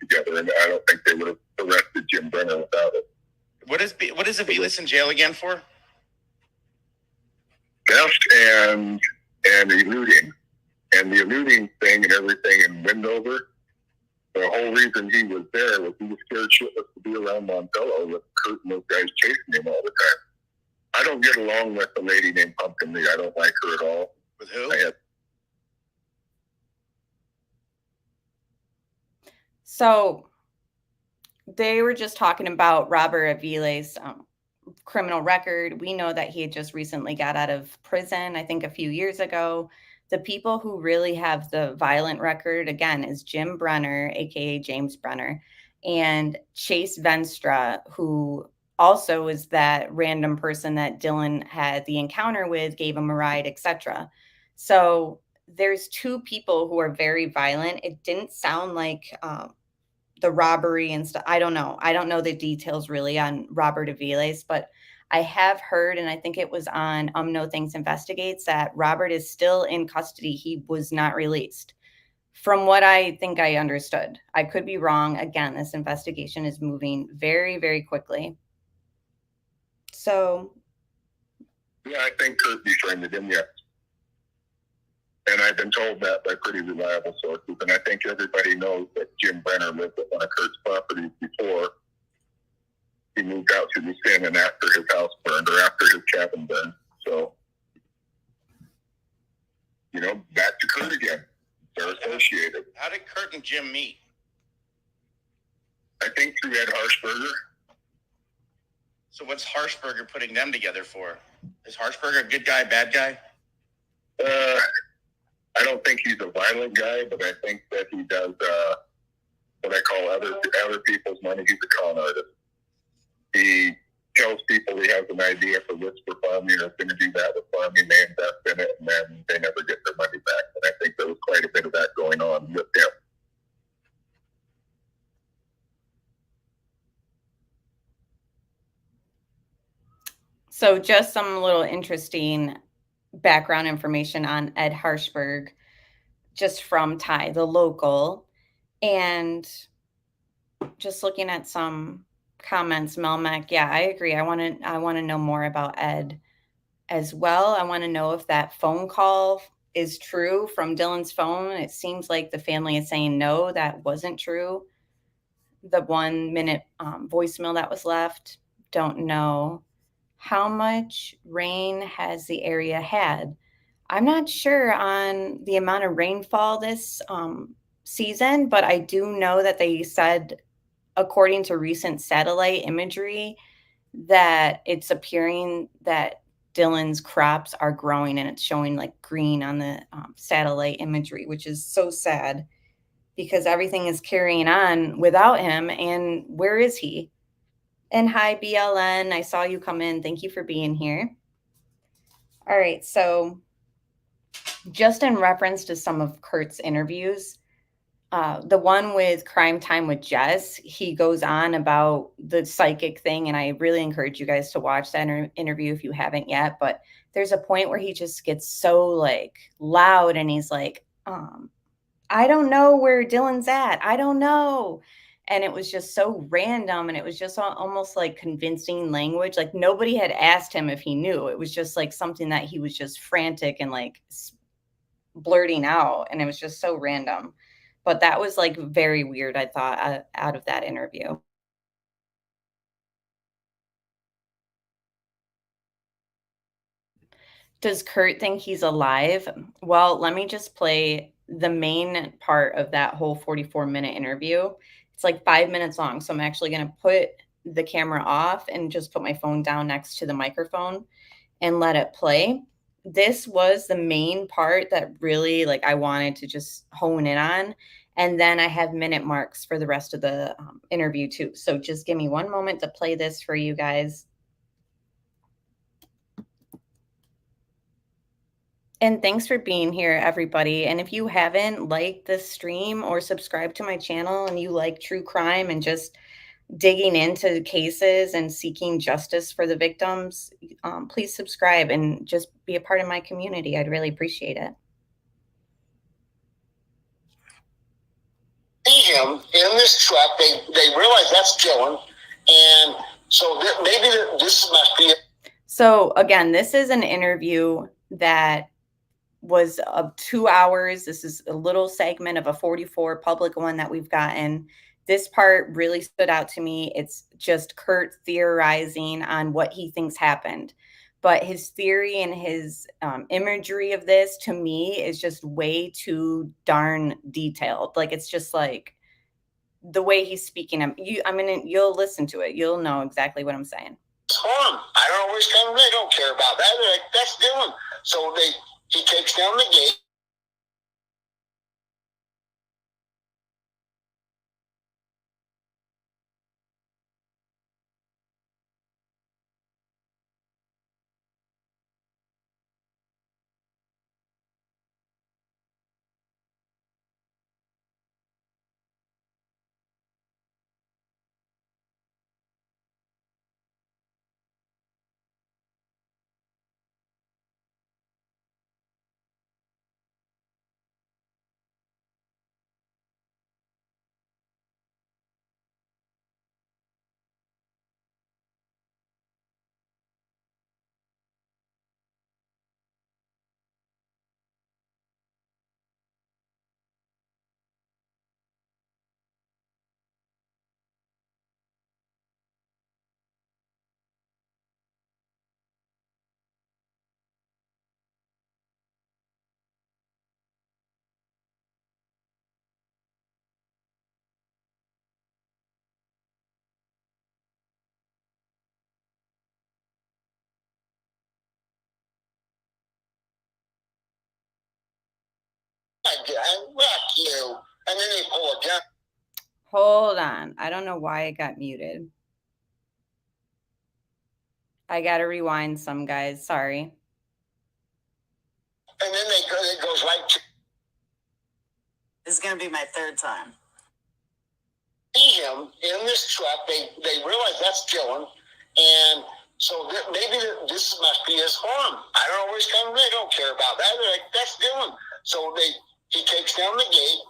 S5: Together, and I don't think they would have arrested Jim Brenner without it.
S10: What is Aviles in jail again for?
S5: Theft and eluding. And the eluding thing and everything in Windover, the whole reason he was there was he was scared shitless to be around Montello with Kurt and those guys chasing him all the time. I don't get along with the lady named Pumpkin Lee. I don't like her at all.
S10: With who?
S7: So they were just talking about Robert Aviles' criminal record. We know that he had just recently got out of prison, I think a few years ago. The people who really have the violent record, again, is Jim Brenner, aka James Brenner, and Chase Venstra, who also is that random person that Dylan had the encounter with, gave him a ride, etc. So there's two people who are very violent. It didn't sound like the robbery and stuff. I don't know. I don't know the details really on Robert Aviles, but I have heard, and I think it was on No Thanks Investigates, that Robert is still in custody. He was not released, from what I think I understood. I could be wrong. Again, this investigation is moving very, very quickly. So,
S5: yeah, I think Kurt befriended him, yes. And I've been told that by pretty reliable sources. And I think everybody knows that Jim Brenner lived at one of Kurt's properties before he moved out to Lucin and after his house burned, or after his cabin burned. So, you know, back to Kurt again. They're associated.
S10: How did Kurt and Jim meet?
S5: I think through Ed Harshberger.
S10: So what's Harshberger putting them together for? Is Harshberger a good guy, bad guy?
S5: I don't think he's a violent guy, but I think that he does what I call other people's money. He's a con artist. He tells people he has an idea for this for farming or is going to do that with farming, they invest in it, and then they never get their money back. And I think there was quite a bit of that going on with him.
S7: So just some little interesting background information on Ed Harshberg, just from Ty, the local. And just looking at some comments, Melmac, yeah, I agree. I want to know more about Ed as well. I want to know if that phone call is true from Dylan's phone. It seems like the family is saying no, that wasn't true. The 1 minute voicemail that was left, don't know. How much rain has the area had? I'm not sure on the amount of rainfall this season, but I do know that they said, according to recent satellite imagery, that it's appearing that Dylan's crops are growing, and it's showing like green on the satellite imagery, which is so sad because everything is carrying on without him. And where is he? And hi, BLN. I saw you come in. Thank you for being here. All right. So just in reference to some of Kurt's interviews, the one with Crime Time with Jess, he goes on about the psychic thing. And I really encourage you guys to watch that interview if you haven't yet. But there's a point where he just gets so like loud and he's like, I don't know where Dylan's at. I don't know. And it was just so random. And it was just almost like convincing language. Like nobody had asked him if he knew. It was just like something that he was just frantic and like blurting out. And it was just so random. But that was like very weird, I thought, out of that interview. Does Kurt think he's alive? Well, let me just play the main part of that whole 44-minute interview. It's like 5 minutes long. So I'm actually going to put the camera off and just put my phone down next to the microphone and let it play. This was the main part that really like I wanted to just hone in on. And then I have minute marks for the rest of the interview too. So just give me one moment to play this for you guys. And thanks for being here, everybody. And if you haven't liked this stream or subscribed to my channel and you like true crime and just digging into cases and seeking justice for the victims, please subscribe and just be a part of my community. I'd really appreciate it.
S13: See him in this truck. They realize that's Dylan. And so maybe this must be it.
S7: So again, this is an interview that was of 2 hours. This is a little segment of a 44 public one that we've gotten. This part really stood out to me. It's just Kurt theorizing on what he thinks happened. But his theory and his imagery of this, to me, is just way too darn detailed. Like, it's just like the way he's speaking. You'll listen to it. You'll know exactly what I'm saying.
S13: Harm. I don't know where he's coming. They don't care about that. They're like, that's Dylan. So he takes down the gate. Whack you. And then they pull a gun.
S7: Hold on. I don't know why it got muted. I gotta rewind some, guys. Sorry.
S13: And then it goes right to.
S12: This is going to be my third time.
S13: See him in this truck. They realize that's Dylan, and so maybe this must be his farm. I don't know where he's coming. They don't care about that. They're like, that's Dylan. So he takes down the gate,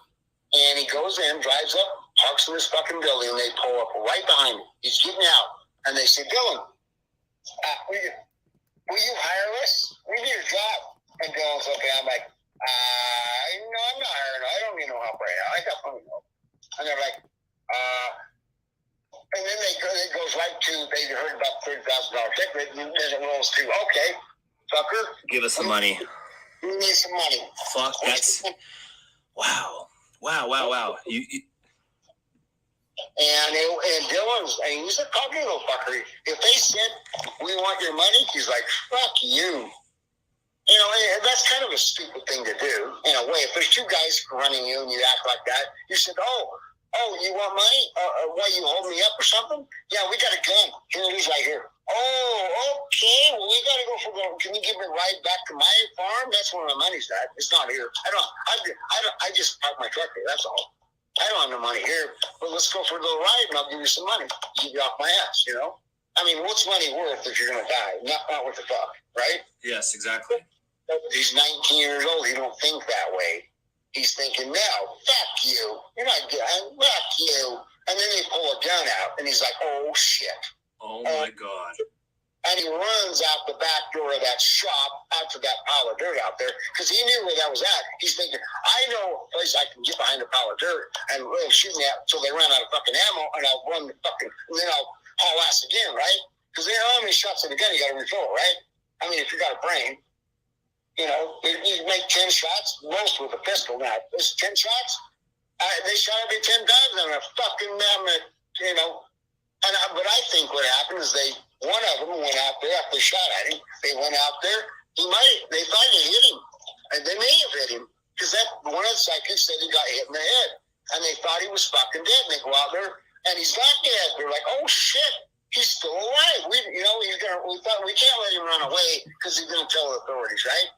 S13: and he goes in, drives up, parks in this fucking building, and they pull up right behind him. He's getting out, and they say, Dylan, will you hire us? We need a job. And Dylan's looking, I'm like, no, I'm not hiring. I don't need no help right now. I got plenty of help. And they're like, and then it goes right to, they heard about $30,000 ticket, and then it rolls to, okay, fucker.
S14: Give us some money.
S13: We need some money.
S14: Fuck, that's, wow. You
S13: And Dylan's, and he's a cocky little fucker. If they said, we want your money, he's like, fuck you. You know, and that's kind of a stupid thing to do, in a way. If there's two guys running you and you act like that, you said, oh, you want money? Why, you hold me up or something? Yeah, we got a gun. Here it is right here. Oh, okay. Well, we got to go for can you give me a ride back to my farm? That's where my money's at. It's not here. I just park my truck here. That's all. I don't have no money here. But let's go for a little ride and I'll give you some money. Keep you off my ass, you know? I mean, what's money worth if you're going to die? Not worth the fuck, right?
S14: Yes, exactly.
S13: He's 19 years old. He don't think that way. He's thinking, no, fuck you. You're not good. Fuck you. And then they pull a gun out, and he's like, oh, shit.
S14: Oh, my God.
S13: And he runs out the back door of that shop, out to that pile of dirt out there, because he knew where that was at. He's thinking, I know a place I can get behind a pile of dirt and shoot me out until they run out of fucking ammo, and I'll run the fucking, and then I'll haul ass again, right? Because they know how many shots in the gun you got to refill, right? I mean, if you got a brain. You know, you make 10 shots, most with a pistol now. It's 10 shots. They shot at me 10 times. I'm a fucking, you know. But I think what happened is one of them went out there after they shot at him. They went out there. They thought they hit him. And they may have hit him. Because one of the psychics said he got hit in the head. And they thought he was fucking dead. And they go out there, and he's not dead. They're like, oh, shit. He's still alive. We thought we can't let him run away because he's going to tell the authorities, right?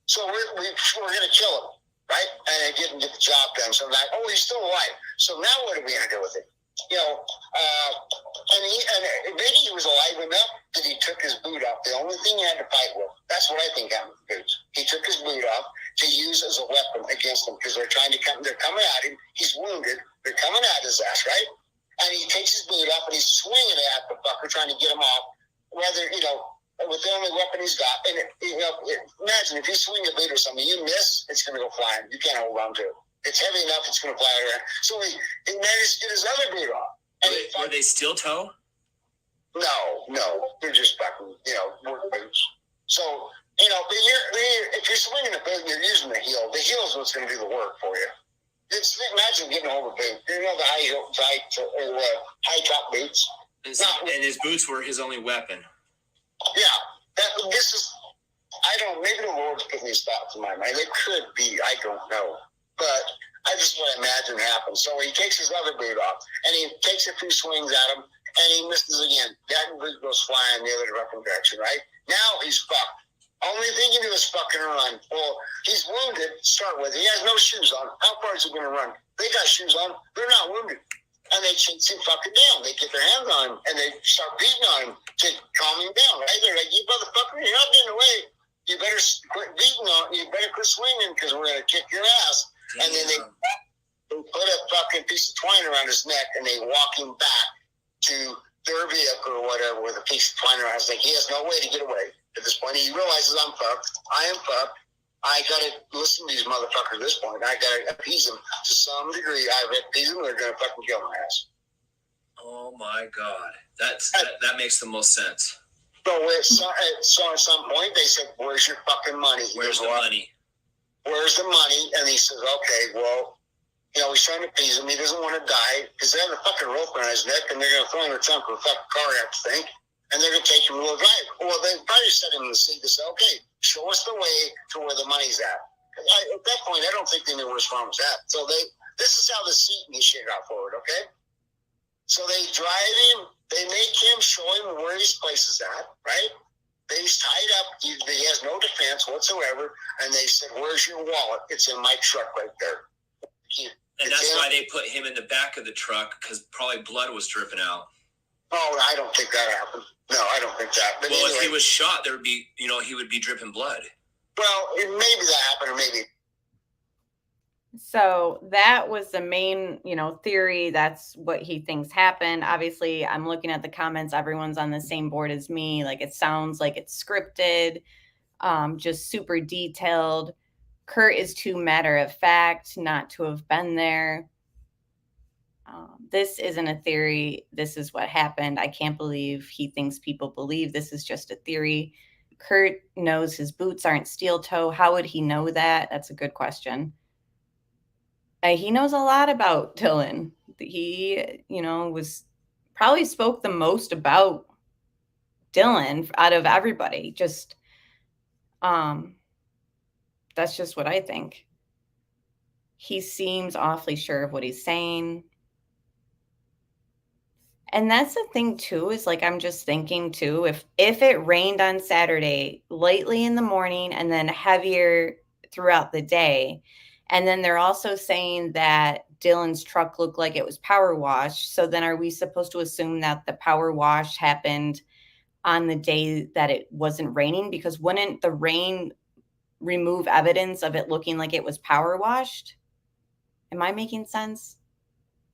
S13: So we're going to kill him, right? And I didn't get the job done. So I'm like, oh, he's still alive. So now what are we going to do with him? You know, and maybe he was alive enough that he took his boot off. The only thing he had to fight with. That's what I think happened with boots. He took his boot off to use as a weapon against them because they're coming at him. He's wounded. They're coming at his ass, right? And he takes his boot off and he's swinging at the fucker, trying to get him off. Whether, you know, with the only weapon he's got. And, imagine if you swing a boot or something, you miss, it's going to go flying. You can't hold on to it. It's heavy enough, it's going to fly around. So he managed to get his other boot off. And
S14: were they steel toe?
S13: No. They're just fucking, work boots. So, if you're swinging a boot, you're using the heel. The heel is what's going to do the work for you. Imagine getting a hold of a boot. You know the high top boots?
S14: And his boots were his only weapon.
S13: Yeah, maybe the Lord's putting these thoughts in my mind. It could be, I don't know. But I just want to imagine happens. So he takes his other boot off, and he takes a few swings at him, and he misses again. That boot goes flying the other direction, right? Now he's fucked. Only thing he can do is fucking run. Well, he's wounded to start with. He has no shoes on. How far is he going to run? They got shoes on. They're not wounded. And they chase him fucking down. They get their hands on him, and they start beating on him to calm him down, right? They're like, you motherfucker, you're not getting away. You better quit beating on him. You better quit swinging because we're going to kick your ass. Damn. And then they put a fucking piece of twine around his neck, and they walk him back to their vehicle or whatever with a piece of twine around his neck. He has no way to get away. At this point, he realizes I'm fucked. I am fucked. I gotta listen to these motherfuckers at this point. I gotta appease them to some degree. I appease them, they're gonna fucking kill my ass.
S14: Oh my God, that makes the most sense.
S13: So at some point they said, "Where's your fucking money?"
S14: Where's the money?
S13: Where's the money? And he says, "Okay, well, he's trying to appease him. He doesn't want to die because they have a fucking rope around his neck, and they're gonna throw him in the trunk of a fucking car, I have to think, and they're gonna take him to a drive. Well, they probably set him in the seat to say, okay, show us the way to where the money's at." At that point, I don't think they knew where his farm was at. So this is how the seat and shit got forward, okay? So they drive him, they make him show him where his place is at, right? He's tied up, he has no defense whatsoever, and they said, where's your wallet? It's in my truck right there.
S14: And that's why they put him in the back of the truck, because probably blood was dripping out.
S13: Oh, I don't think that happened. No, I don't think that. But
S14: well,
S13: anyway,
S14: if he was shot, there would be, he would be dripping blood.
S13: Well, maybe that happened, or maybe.
S8: So that was the main, theory. That's what he thinks happened. Obviously, I'm looking at the comments. Everyone's on the same board as me. Like, it sounds like it's scripted, just super detailed. Kurt is too matter of fact not to have been there. This isn't a theory. This is what happened. I can't believe he thinks people believe this is just a theory. Kurt knows his boots aren't steel toe. How would he know that? That's a good question. He knows a lot about Dylan. He, was probably spoke the most about Dylan out of everybody. Just, that's just what I think. He seems awfully sure of what he's saying. And that's the thing too, is like, I'm just thinking too, if it rained on Saturday, lightly in the morning and then heavier throughout the day, and then they're also saying that Dylan's truck looked like it was power washed. So then are we supposed to assume that the power wash happened on the day that it wasn't raining? Because wouldn't the rain remove evidence of it looking like it was power washed? Am I making sense?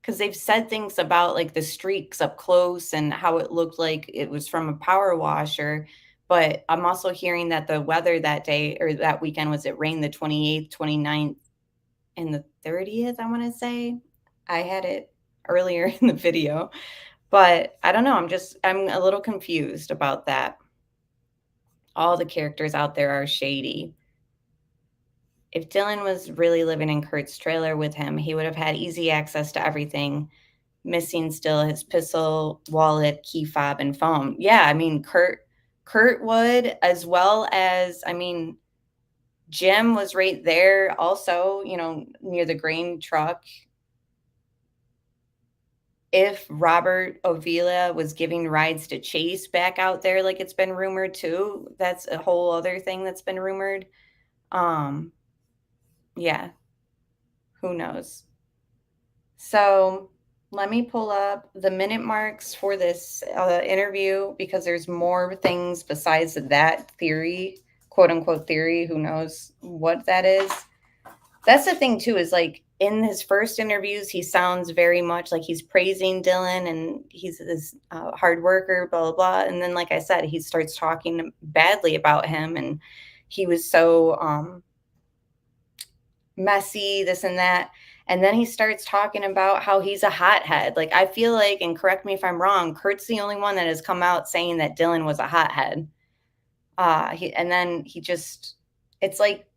S8: Because they've said things about like the streaks up close and how it looked like it was from a power washer. But I'm also hearing that the weather that day or that weekend was it rained the 28th, 29th, and the 30th, I want to say. I had it earlier in the video. But I don't know. I'm a little confused about that. All the characters out there are shady. If Dylan was really living in Kurt's trailer with him, he would have had easy access to everything, missing still his pistol, wallet, key fob, and phone. Yeah, I mean, Kurt would, as well as, Jim was right there also, near the grain truck. If Robert Avila was giving rides to Chase back out there, like it's been rumored too, that's a whole other thing that's been rumored. Yeah, who knows? So let me pull up the minute marks for this interview, because there's more things besides that theory, quote unquote theory. Who knows what that is? That's the thing too, is like in his first interviews, he sounds very much like he's praising Dylan and he's this hard worker, blah, blah, blah. And then, like I said, he starts talking badly about him and he was so messy, this and that. And then he starts talking about how he's a hothead. Like, I feel like, and correct me if I'm wrong, Kurt's the only one that has come out saying that Dylan was a hothead. It's like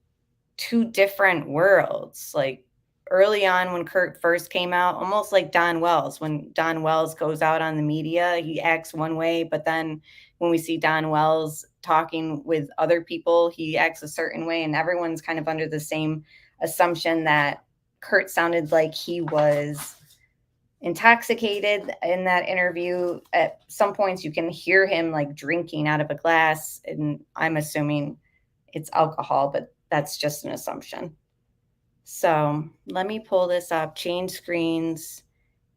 S8: two different worlds. Like early on when Kurt first came out, almost like Don Wells. When Don Wells goes out on the media, he acts one way, but then when we see Don Wells talking with other people, he acts a certain way, and everyone's kind of under the same assumption that Kurt sounded like he was intoxicated in that interview. At some points you can hear him like drinking out of a glass, and I'm assuming it's alcohol, but that's just an assumption. So let me pull this up, change screens.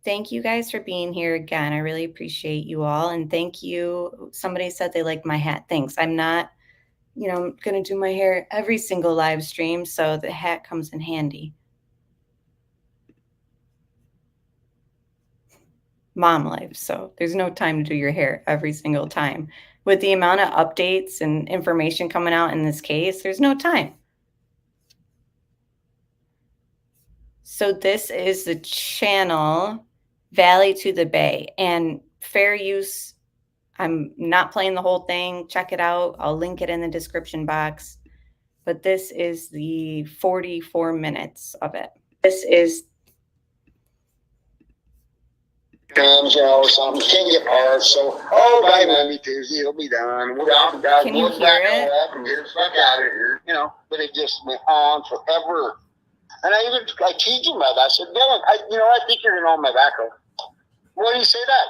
S8: Thank you guys for being here again. I really appreciate you all. And thank you. Somebody said they like my hat. Thanks. I'm not, I'm going to do my hair every single live stream, so the hat comes in handy. Mom life, so there's no time to do your hair every single time. With the amount of updates and information coming out in this case, there's no time. So this is the channel Valley to the Bay, and fair use. I'm not playing the whole thing. Check it out. I'll link it in the description box. But this is the 44 minutes of it. This is
S13: something can't get hard, so by Monday, Tuesday it'll be done.
S8: Can you hear it?
S13: And get the fuck out of here, But it just went on forever. And I teased him about that. I said, Dylan, I think you're gonna own my backhoe. Why do you say that?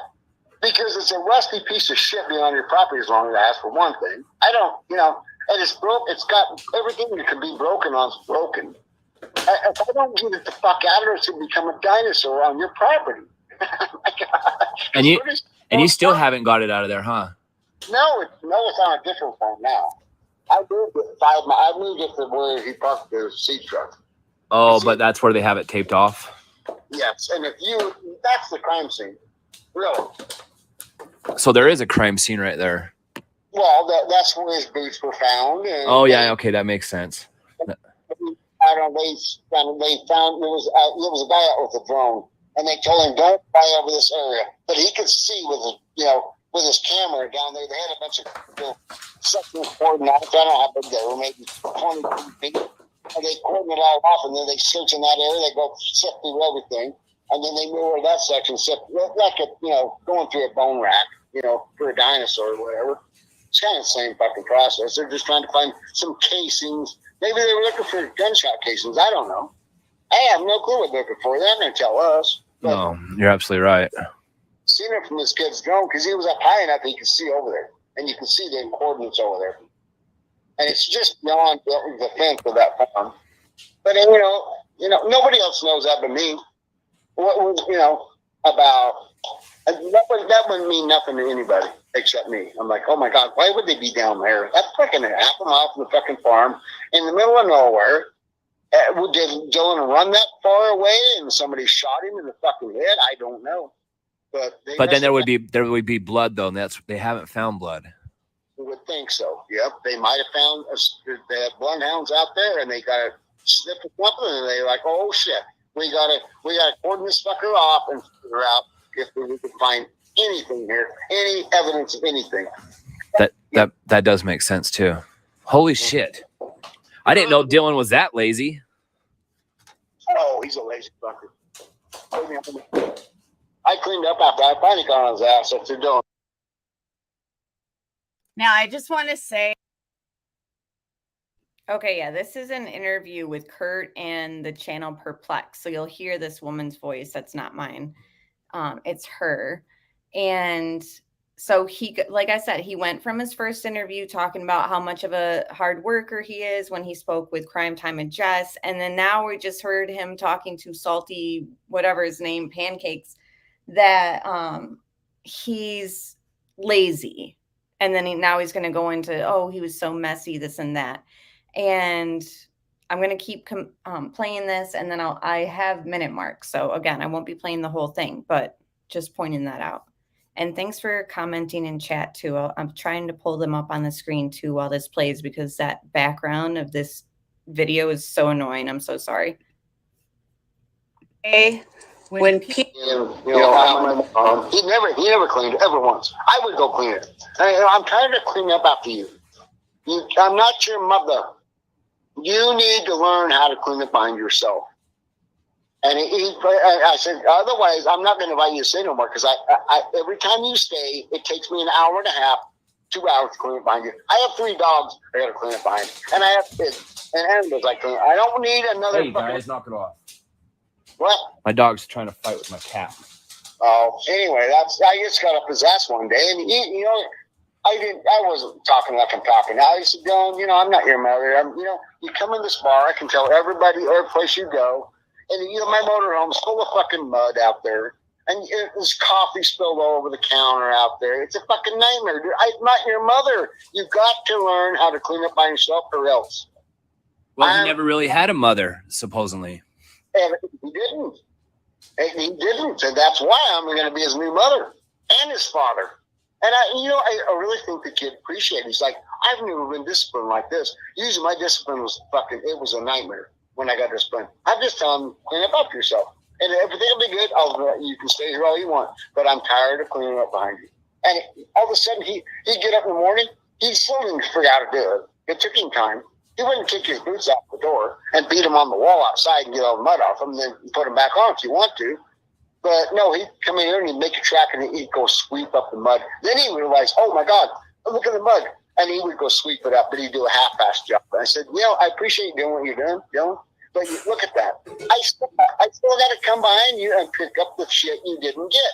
S13: Because it's a rusty piece of shit being on your property as long as it has, for one thing. I don't, and it's broke. It's got everything that can be broken on is broken. If I don't get it the fuck out of there, it's going to become a dinosaur on your property.
S15: And you still haven't got it out of there, huh?
S13: No, it's on a different phone now. I moved it to where he parked the seat truck.
S15: Oh, but that's where they have it taped off.
S13: Yes, and that's the crime scene, really.
S15: So there is a crime scene right there.
S13: Well, that's where his boots were found. And
S15: Oh yeah, okay, that makes sense.
S13: I don't know. They found there was a guy out with a drone, and they told him don't fly over this area, but he could see with his camera down there. They had a bunch of sections coordinates. I don't know how big they were, maybe 20 feet. And they cordon it all off, and then they search in that area. They go sift through everything, and then they knew where that section sift, like going through a bone rack, for a dinosaur or whatever. It's kind of the same fucking process. They're just trying to find some casings. Maybe they were looking for gunshot casings. I don't know. I have no clue what they're looking for. They're not going to tell us.
S15: No, you're absolutely right.
S13: Seen it from this kid's drone because he was up high enough that he could see over there, and you can see the coordinates over there. And it's just beyond the fence of that farm. But nobody else knows that but me. What was about that wouldn't mean nothing to anybody except me. I'm like, oh my God, why would they be down there? That's fucking half a mile from the fucking farm in the middle of nowhere. Did Dylan run that far away and somebody shot him in the fucking head? I don't know. But
S15: then there would be blood though, and they haven't found blood.
S13: You would think so. Yep, they might have found they had bloodhounds out there, and they got to sniff at something, and they're like, "Oh shit, we gotta cordon this fucker off and figure out if we can find anything here, any evidence of anything."
S15: That does make sense too. Holy shit! I didn't know Dylan was that lazy.
S13: Oh, he's a lazy fucker. I cleaned up after I finally got on his ass after Dylan.
S16: Now, I just want to say.
S7: Okay, yeah, this is an interview with Kurt and the channel Perplex. So you'll hear this woman's voice. That's not mine. It's her. And so like I said, he went from his first interview talking about how much of a hard worker he is when he spoke with Crime Time and Jess. And then now we just heard him talking to Salty, whatever his name, Pancakes, that he's lazy. And then now he's going to go into, oh, he was so messy, this and that. And I'm going to keep playing this. And then I have minute marks. So again, I won't be playing the whole thing, but just pointing that out. And thanks for commenting in chat too. I'm trying to pull them up on the screen too while this plays, because that background of this video is so annoying. I'm so sorry.
S16: Hey. When people,
S13: he never cleaned it ever once. I would go clean it. I'm tired of cleaning up after you. I'm not your mother. You need to learn how to clean up behind yourself. And I said, otherwise, I'm not going to invite you to stay no more, because I every time you stay, it takes me an hour and a half, 2 hours to clean up behind you. I have 3 dogs I got to clean up behind, and I have kids and animals I clean. I don't need another.
S15: Hey guys, knock it off.
S13: What?
S15: My dog's trying to fight with my cat.
S13: Oh, anyway, I just got up his ass one day, and I wasn't talking like I'm talking now. I said, Dylan, I'm not your mother. You come in this bar, I can tell everybody, every place you go, and my motorhome's full of fucking mud out there, and there's coffee spilled all over the counter out there. It's a fucking nightmare, dude. I'm not your mother. You've got to learn how to clean up by yourself, or else.
S15: Well, he never really had a mother, supposedly.
S13: And he didn't. He didn't. And that's why I'm going to be his new mother and his father. And I really think the kid appreciated it. He's like, I've never been disciplined like this. Usually my discipline was it was a nightmare when I got disciplined. I'm just telling him, clean up after yourself. And everything will be good. You can stay here all you want. But I'm tired of cleaning up behind you. And all of a sudden, he'd get up in the morning. He still didn't figure out how to do it. It took him time. He wouldn't kick his boots out the door and beat him on the wall outside and get all the mud off him, and then put him back on if you want to. But no, he'd come in here and he'd make a track and he'd go sweep up the mud. Then he realized, oh my God, look at the mud. And he would go sweep it up, but he'd do a half-assed job. And I said, I appreciate you doing what you're doing, Dylan, but look at that. I still got to come behind you and pick up the shit you didn't get.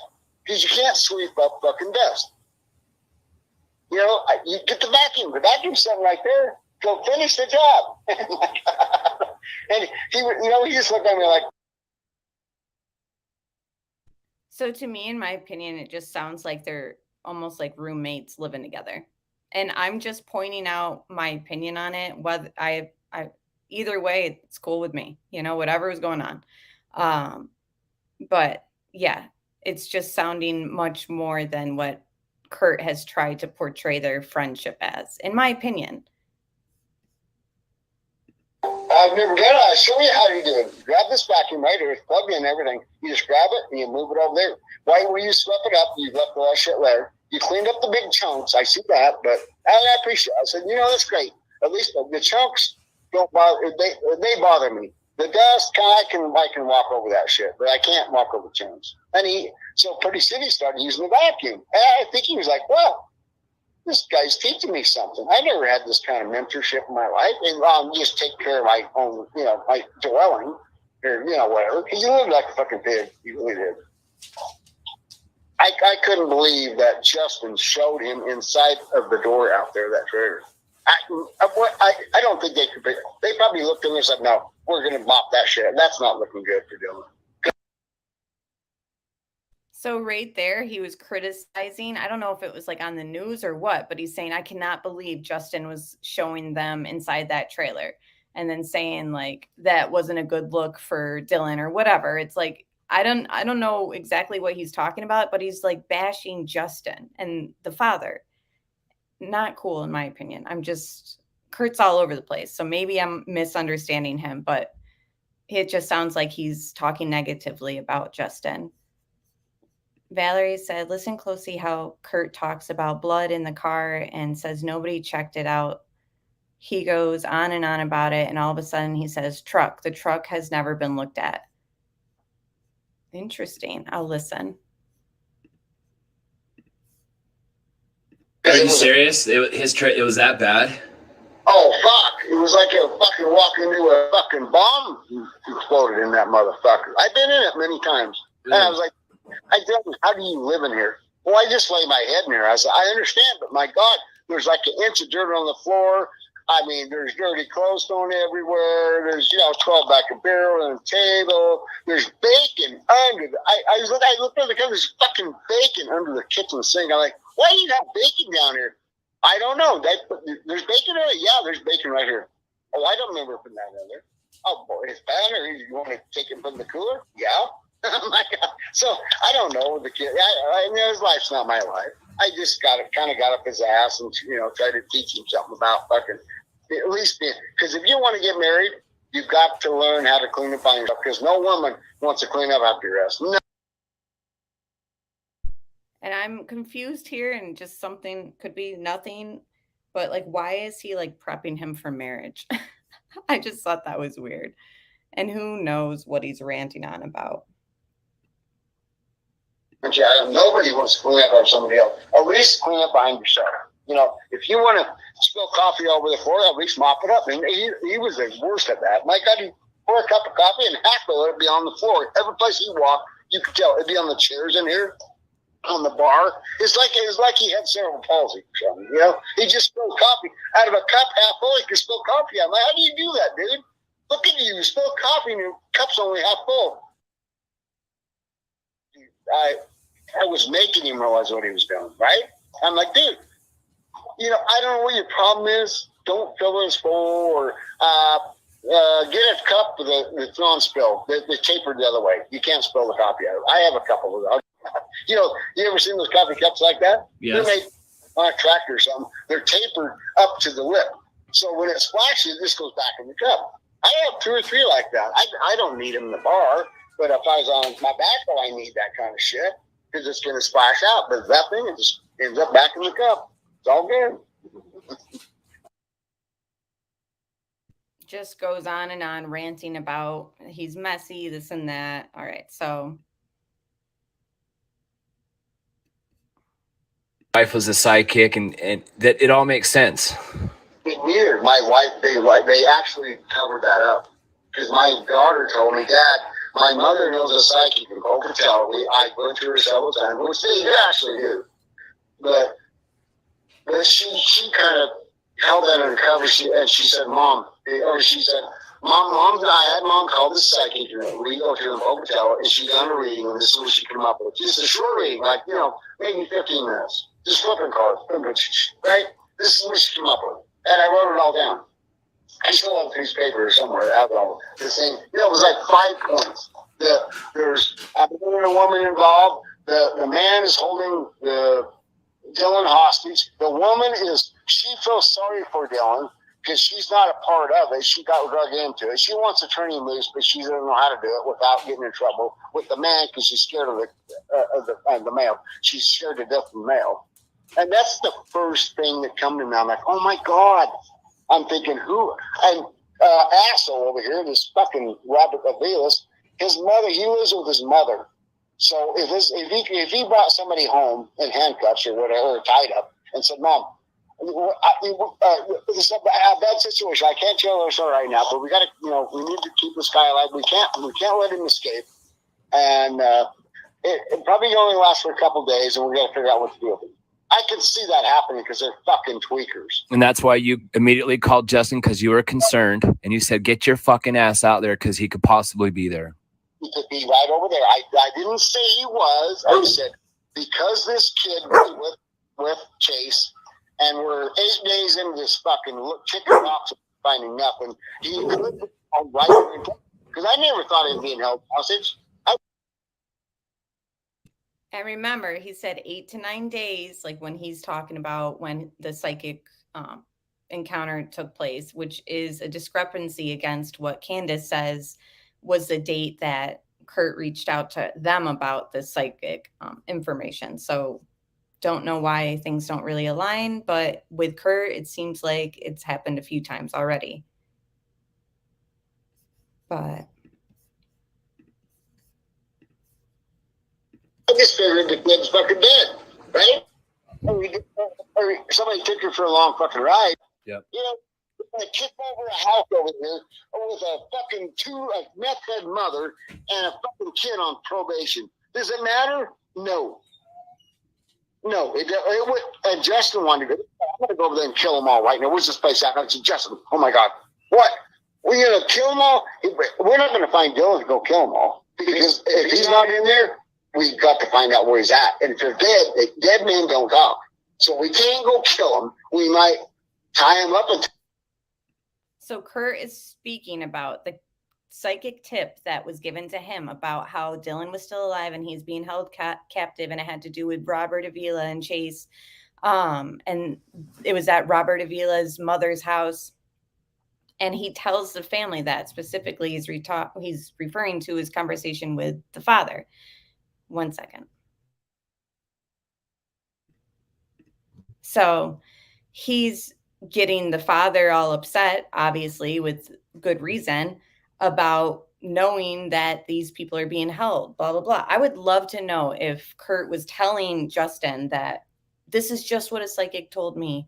S13: because you can't sweep up fucking dust. You know, you get the vacuum. The vacuum's sitting right there. Go finish the job. And he, you know, he just looked at me like.
S7: So to me, in my opinion, it just sounds like they're almost like roommates living together. And I'm just pointing out my opinion on it. Whether I either way, it's cool with me. You know, whatever is going on. But yeah, it's just sounding much more than what Kurt has tried to portray their friendship as, in my opinion.
S13: I've never done it. I'll show you how you do it. Grab this vacuum right here. It's plugged in and everything. You just grab it and you move it over there. Right where you swept it up, you left all that shit there. You cleaned up the big chunks. I see that, but I appreciate it. I said, you know, that's great. At least the chunks don't bother. They bother me. The dust, I can walk over that shit, but I can't walk over chunks. And so pretty soon he started using the vacuum. And I think he was like, well, this guy's teaching me something. I never had this kind of mentorship in my life. And just take care of my own, you know, my dwelling or, you know, whatever. Because he lived like a fucking pig. He really did. I couldn't believe that Justin showed him inside of the door out there, that trailer. I don't think they could. They probably looked at him and said, no, we're going to mop that shit. That's not looking good for Dylan.
S7: So right there, he was criticizing. I don't know if it was like on the news or what, but he's saying, I cannot believe Justin was showing them inside that trailer and then saying like that wasn't a good look for Dylan or whatever. It's like, I don't know exactly what he's talking about, but he's like bashing Justin and the father. Not cool, in my opinion. Kurt's all over the place. So maybe I'm misunderstanding him, but it just sounds like he's talking negatively about Justin. Valerie said, listen closely how Kurt talks about blood in the car and says nobody checked it out. He goes on and on about it. And all of a sudden he says, truck. The truck has never been looked at. Interesting. I'll listen.
S15: Are you serious? It was that bad?
S13: Oh, fuck. It was like a fucking walking into a fucking bomb exploded in that motherfucker. I've been in it many times. And I was like, I tell him, how do you live in here? Well, I just lay my head in here. I said, I understand, but my God, there's like an inch of dirt on the floor. I mean, there's dirty clothes thrown everywhere. There's, 12 back of barrel on the table. There's bacon under the, I looked at the guy, there's fucking bacon under the kitchen sink. I'm like, why do you have bacon down here? I don't know. There's bacon in it? Yeah, there's bacon right here. Oh, I don't remember putting that in there. Oh, boy, his banner, you want to take it from the cooler? Yeah. Oh my God. So I don't know the kid. I mean, his life's not my life. I just got up his ass and tried to teach him something about fucking at least because if you want to get married, you've got to learn how to clean up on yourself. Because no woman wants to clean up after your ass. No.
S7: And I'm confused here, and just something could be nothing, but like, why is he like prepping him for marriage? I just thought that was weird. And who knows what he's ranting on about.
S13: Nobody wants to clean up on somebody else. At least clean up behind yourself. If you want to spill coffee over the floor, at least mop it up. And he was the worst at that. My God, he'd pour a cup of coffee and half of it would be on the floor. Every place he walked, you could tell it'd be on the chairs in here, on the bar. It was like he had cerebral palsy or something. He just spilled coffee out of a cup half full. He could spill coffee. I'm like, how do you do that, dude? Look at you spill coffee and your cup's only half full. I was making him realize what he was doing, right? I'm like, dude, I don't know what your problem is. Don't fill this full or get a cup that's non-spill. They're tapered the other way. You can't spill the coffee out of it. I have a couple of those. You ever seen those coffee cups like that?
S15: Yes.
S13: They're made on a tractor or something. They're tapered up to the lip. So when it splashes, this goes back in the cup. I have 2 or 3 like that. I don't need them in the bar. But if I was on my back, I need that kind of shit because it's going to splash out. But that thing, it just ends up back in the cup. It's all good.
S7: Just goes on and on ranting about he's messy, this and that. All right, so.
S15: Wife was a sidekick, and that it all makes sense.
S13: Weird. My wife, they actually covered that up because my daughter told me, Dad, My mother knows a psychic in Pocatello. I went to her several times, which they actually do. But she kind of held that undercover. She said, Mom, I had Mom call the psychic. We go to in Pocatello, and she done a reading, and this is what she came up with. Just a short reading, like, maybe 15 minutes. Just flipping cards, right? This is what she came up with. And I wrote it all down. I still have a piece of paper somewhere. I have all the same. It was like 5 points. There's a woman involved. The man is holding the Dylan hostage. The woman she feels sorry for Dylan because she's not a part of it. She got drug into it. She wants to turn him loose, but she doesn't know how to do it without getting in trouble with the man because she's scared of the male. She's scared to death of the male. And that's the first thing that come to me. I'm like, oh my God. I'm thinking, who? And asshole over here, this fucking Robert Aviles, his mother, he lives with his mother. So if he brought somebody home in handcuffs or whatever, or tied up, and said, Mom, this is a bad situation. I can't tell her story right now, but we got to, we need to keep this guy alive. We can't let him escape. And it probably only lasts for a couple of days, and we got to figure out what to do with him. I can see that happening because they're fucking tweakers.
S15: And that's why you immediately called Justin, because you were concerned, and you said, get your fucking ass out there because he could possibly be there.
S13: He could be right over there. I didn't say he was. I said, because this kid was with Chase, and we're 8 days into this fucking chicken box finding nothing, he could be right over there. Because I never thought he'd be in held hostage.
S7: And remember, he said 8 to 9 days, like when he's talking about when the psychic encounter took place, which is a discrepancy against what Candace says was the date that Kurt reached out to them about the psychic information. So don't know why things don't really align, but with Kurt, it seems like it's happened a few times already. But
S13: I just figured the kid's fucking dead, right? Or somebody took her for a long fucking ride.
S15: Yep.
S13: A kick over a house over here with a fucking a meth head mother and a fucking kid on probation. Does it matter? No. And Justin wanted to go. I'm going to go over there and kill them all right now. Where's this place at? I said, Justin, oh my God. What? We're going to kill them all? We're not going to find Dylan to go kill them all. Because if he's not in there, we've got to find out where he's at. And if they're dead men don't talk. So we can't go kill him. We might tie him up and...
S7: So Kurt is speaking about the psychic tip that was given to him about how Dylan was still alive and he's being held captive, and it had to do with Robert Avila and Chase. And it was at Robert Avila's mother's house. And he tells the family that specifically he's referring to his conversation with the father. 1 second. So he's getting the father all upset, obviously with good reason, about knowing that these people are being held, blah, blah, blah. I would love to know if Kurt was telling Justin that this is just what a psychic told me.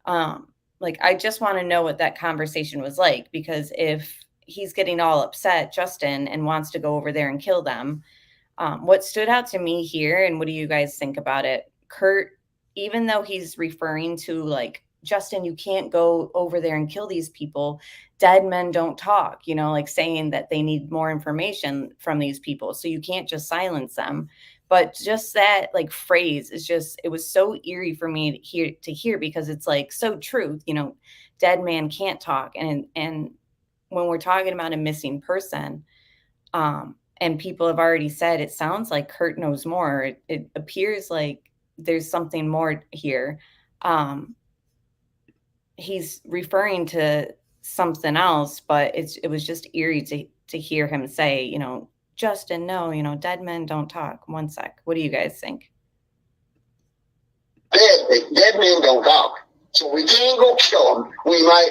S7: I just want to know what that conversation was like, because if he's getting all upset, Justin, and wants to go over there and kill them, what stood out to me here, and what do you guys think about it? Kurt, even though he's referring to Justin, you can't go over there and kill these people. Dead men don't talk, saying that they need more information from these people. So you can't just silence them. But just that phrase is it was so eerie for me to hear because it's so true. Dead man can't talk. And when we're talking about a missing person, and people have already said, it sounds like Kurt knows more. It appears like there's something more here. He's referring to something else, but it was just eerie to hear him say, Justin, no, dead men don't talk. 1 sec. What do you guys think?
S13: Dead men don't talk. So we can't go kill them. We might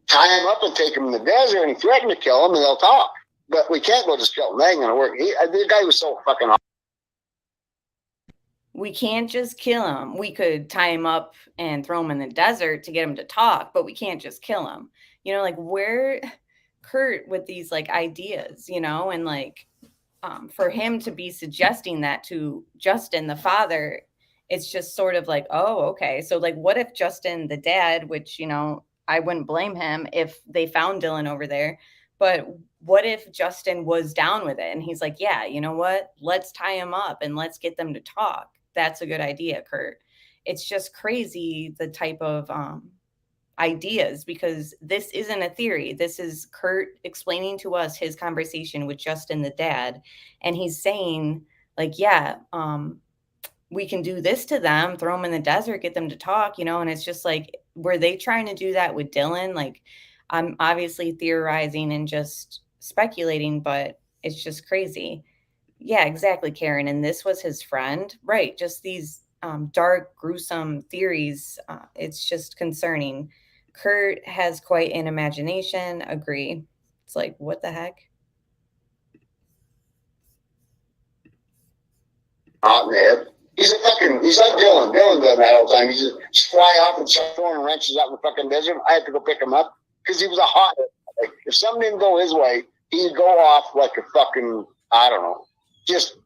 S13: tie them up and take them in the desert and threaten to kill them, and they'll talk. But we can't go just kill them. That ain't going to work. The guy was so fucking awesome.
S7: We can't just kill him. We could tie him up and throw him in the desert to get him to talk, but we can't just kill him. Where Kurt with these ideas, and for him to be suggesting that to Justin, the father, it's just sort of like, oh, okay. So like, what if Justin, the dad, which, you know, I wouldn't blame him if they found Dylan over there, but what if Justin was down with it? And he's like, yeah, you know what? Let's tie him up and let's get them to talk. That's a good idea, Kurt. It's just crazy, the type of ideas, because this isn't a theory. This is Kurt explaining to us his conversation with Justin, the dad. And he's saying like, yeah, we can do this to them, throw them in the desert, get them to talk, you know? And it's just like, were they trying to do that with Dylan? Like, I'm obviously theorizing and just speculating, but it's just crazy. Yeah, exactly, Karen. And this was his friend, right? Just these dark, gruesome theories. It's just concerning. Kurt has quite an imagination. Agree. It's like, what the heck?
S13: Hot man. He's like Dylan. Dylan does that all the time. He just fly off and start throwing wrenches out in the fucking desert. I had to go pick him up because he was a hot. Like, if something didn't go his way, he'd go off like a fucking, I don't know. Just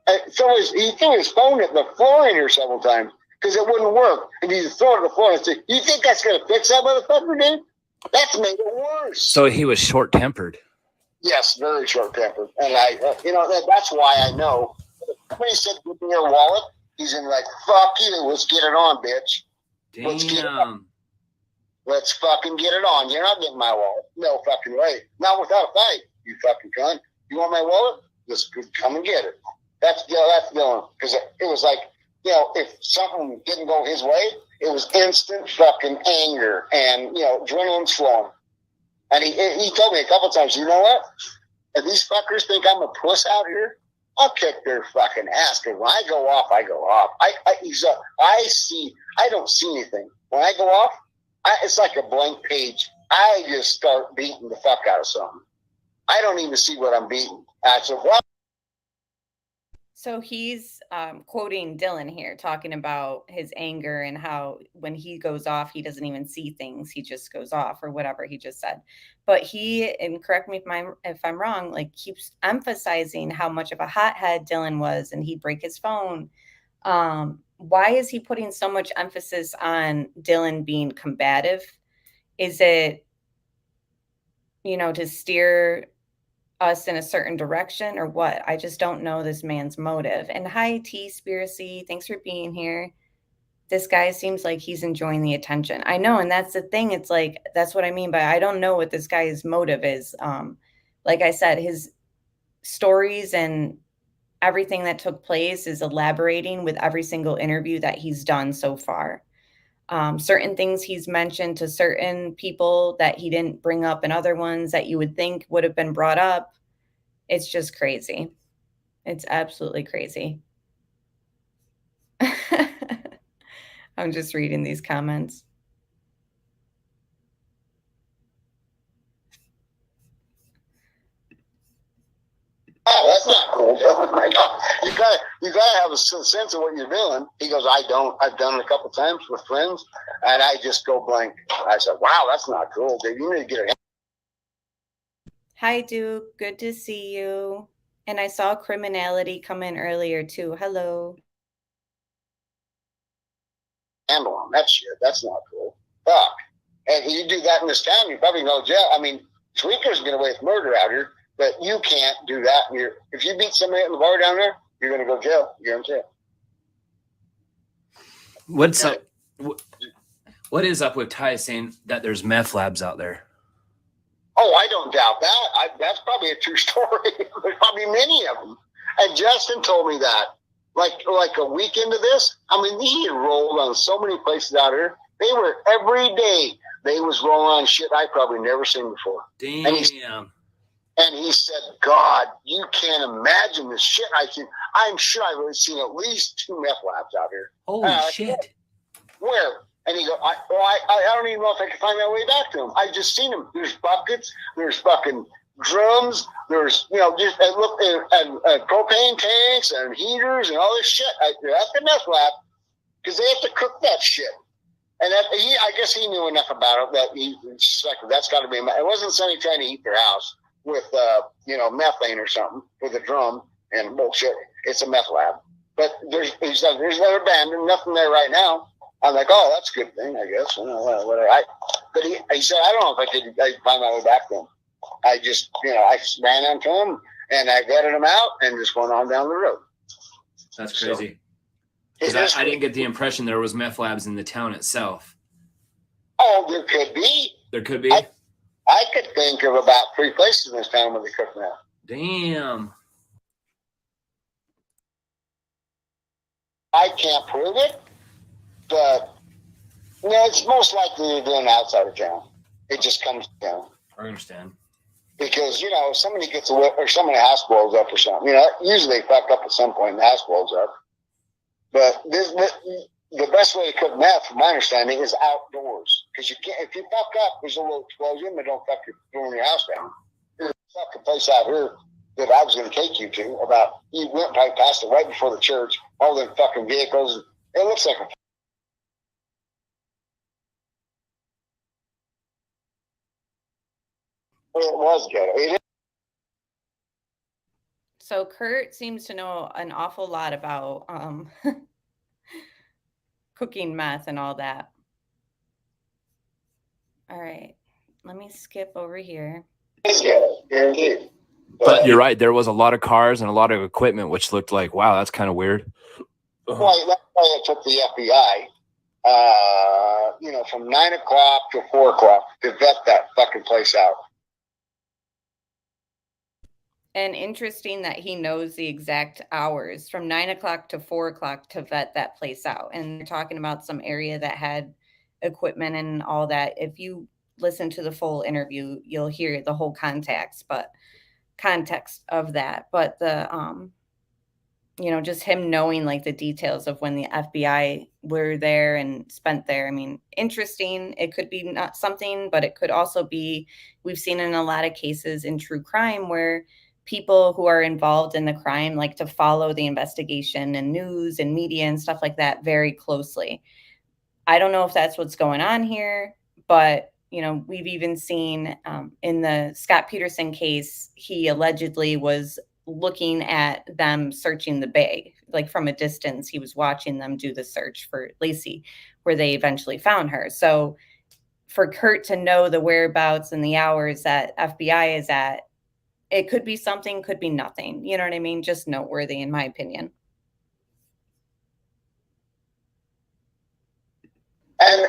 S13: he threw his phone at the floor in here several times because it wouldn't work. And he'd throw it at the floor and say, "You think that's gonna fix that motherfucker, dude? That's made it worse."
S15: So he was short-tempered.
S13: Yes, very short-tempered, and that's why I know. When he said, "Give me your wallet," he's in like, "Fuck you, let's get it on, bitch.
S15: Damn.
S13: Let's get it on. Let's fucking get it on. You're not getting my wallet. No fucking way. Not without a fight, you fucking cunt. You want my wallet? Just come and get it." That's Dylan. Because it was like, you know, if something didn't go his way, it was instant fucking anger and, you know, adrenaline's flowing. And he told me a couple times, you know what? If these fuckers think I'm a puss out here, I'll kick their fucking ass. Because when I go off, I go off. I don't see anything. When I go off, it's like a blank page. I just start beating the fuck out of something. I don't even see what I'm beating. I said, what?
S7: So he's quoting Dylan here, talking about his anger and how when he goes off, he doesn't even see things. He just goes off or whatever he just said. But he, and correct me if I'm wrong, like keeps emphasizing how much of a hothead Dylan was and he'd break his phone. Why is he putting so much emphasis on Dylan being combative? Is it, you know, to steer us in a certain direction or what? I just don't know this man's motive. And hi, T-Spiracy. Thanks for being here. This guy seems like he's enjoying the attention. I know. And that's the thing. It's like, that's what I mean by I don't know what this guy's motive is. Like I said, his stories and everything that took place is elaborating with every single interview that he's done so far. Certain things he's mentioned to certain people that he didn't bring up and other ones that you would think would have been brought up. It's just crazy. It's absolutely crazy. I'm just reading these comments.
S13: Oh, that's not cool. Oh my God. You gotta have a sense of what you're doing. He goes, I don't. I've done it a couple times with friends, and I just go blank. I said, wow, that's not cool, dude. You need to get it.
S7: Hi, Duke. Good to see you. And I saw Criminality come in earlier too. Hello.
S13: Handle on that shit. That's not cool. Fuck. And you do that in this town, you probably go to jail. I mean, tweakers get away with murder out here. But you can't do that. If you beat somebody at the bar down there, you're going to go to jail. Guarantee it.
S15: What's up? What is up with Ty saying that there's meth labs out there?
S13: Oh, I don't doubt that. That's probably a true story. There's probably many of them. And Justin told me that. Like a week into this, I mean, he had rolled on so many places out here. They were every day. They was rolling on shit I probably never seen before.
S15: Damn.
S13: And he said, God, you can't imagine the shit I'm sure I've already seen at least 2 meth labs out here.
S15: Holy shit.
S13: Where? And he goes, I don't even know if I can find my way back to him. I just seen them. There's buckets. There's fucking drums. There's, you know, just and propane tanks and heaters and all this shit. That's the meth lab because they have to cook that shit. And I guess he knew enough about it that that's got to be. It wasn't somebody trying to eat their house. with methane or something with a drum and bullshit. It's a meth lab. But there's another band and nothing there right now. I'm like, oh, that's a good thing, I guess. Whatever. But he said, I don't know if I find my way back then. I just, I ran into him and I vetted him out and just went on down the road.
S15: That's crazy.
S13: So,
S15: 'cause I didn't get the impression there was meth labs in the town itself.
S13: Oh, there could be.
S15: There could be.
S13: I could think of about 3 places in this town where they cook meth.
S15: Damn.
S13: I can't prove it, but it's most likely they're doing outside of town. It just comes down.
S15: I understand.
S13: Because, somebody gets a whip or somebody house blows up or something. Usually they fuck up at some point and the house blows up. But the best way to cook meth, from my understanding, is outdoors. Because you can't, if you fuck up, there's a little explosion, but don't fuck your house down. There's a fucking place out here that I was going to take you to you went right past it right before the church, all them fucking vehicles. It looks like a it was ghetto. It is.
S7: So Kurt seems to know an awful lot about cooking meth and all that. All right, let me skip over here.
S13: It's ghetto, guaranteed.
S15: But you're right. There was a lot of cars and a lot of equipment, which looked like, wow, that's kind of weird.
S13: Well, that's why it took the FBI, from 9 o'clock to 4 o'clock to vet that fucking place out.
S7: And interesting that he knows the exact hours from 9 o'clock to 4 o'clock to vet that place out. And they're talking about some area that had equipment and all that. If you listen to the full interview, you'll hear the whole context of that. But the, just him knowing like the details of when the FBI were there and spent there. I mean, interesting. It could be not something, but it could also be, we've seen in a lot of cases in true crime where people who are involved in the crime like to follow the investigation and news and media and stuff like that very closely. I don't know if that's what's going on here, but we've even seen in the Scott Peterson case, he allegedly was looking at them searching the bay, like from a distance. He was watching them do the search for Lacey, where they eventually found her. So for Kurt to know the whereabouts and the hours that FBI is at, it could be something, could be nothing. You know what I mean? Just noteworthy, in my opinion.
S13: And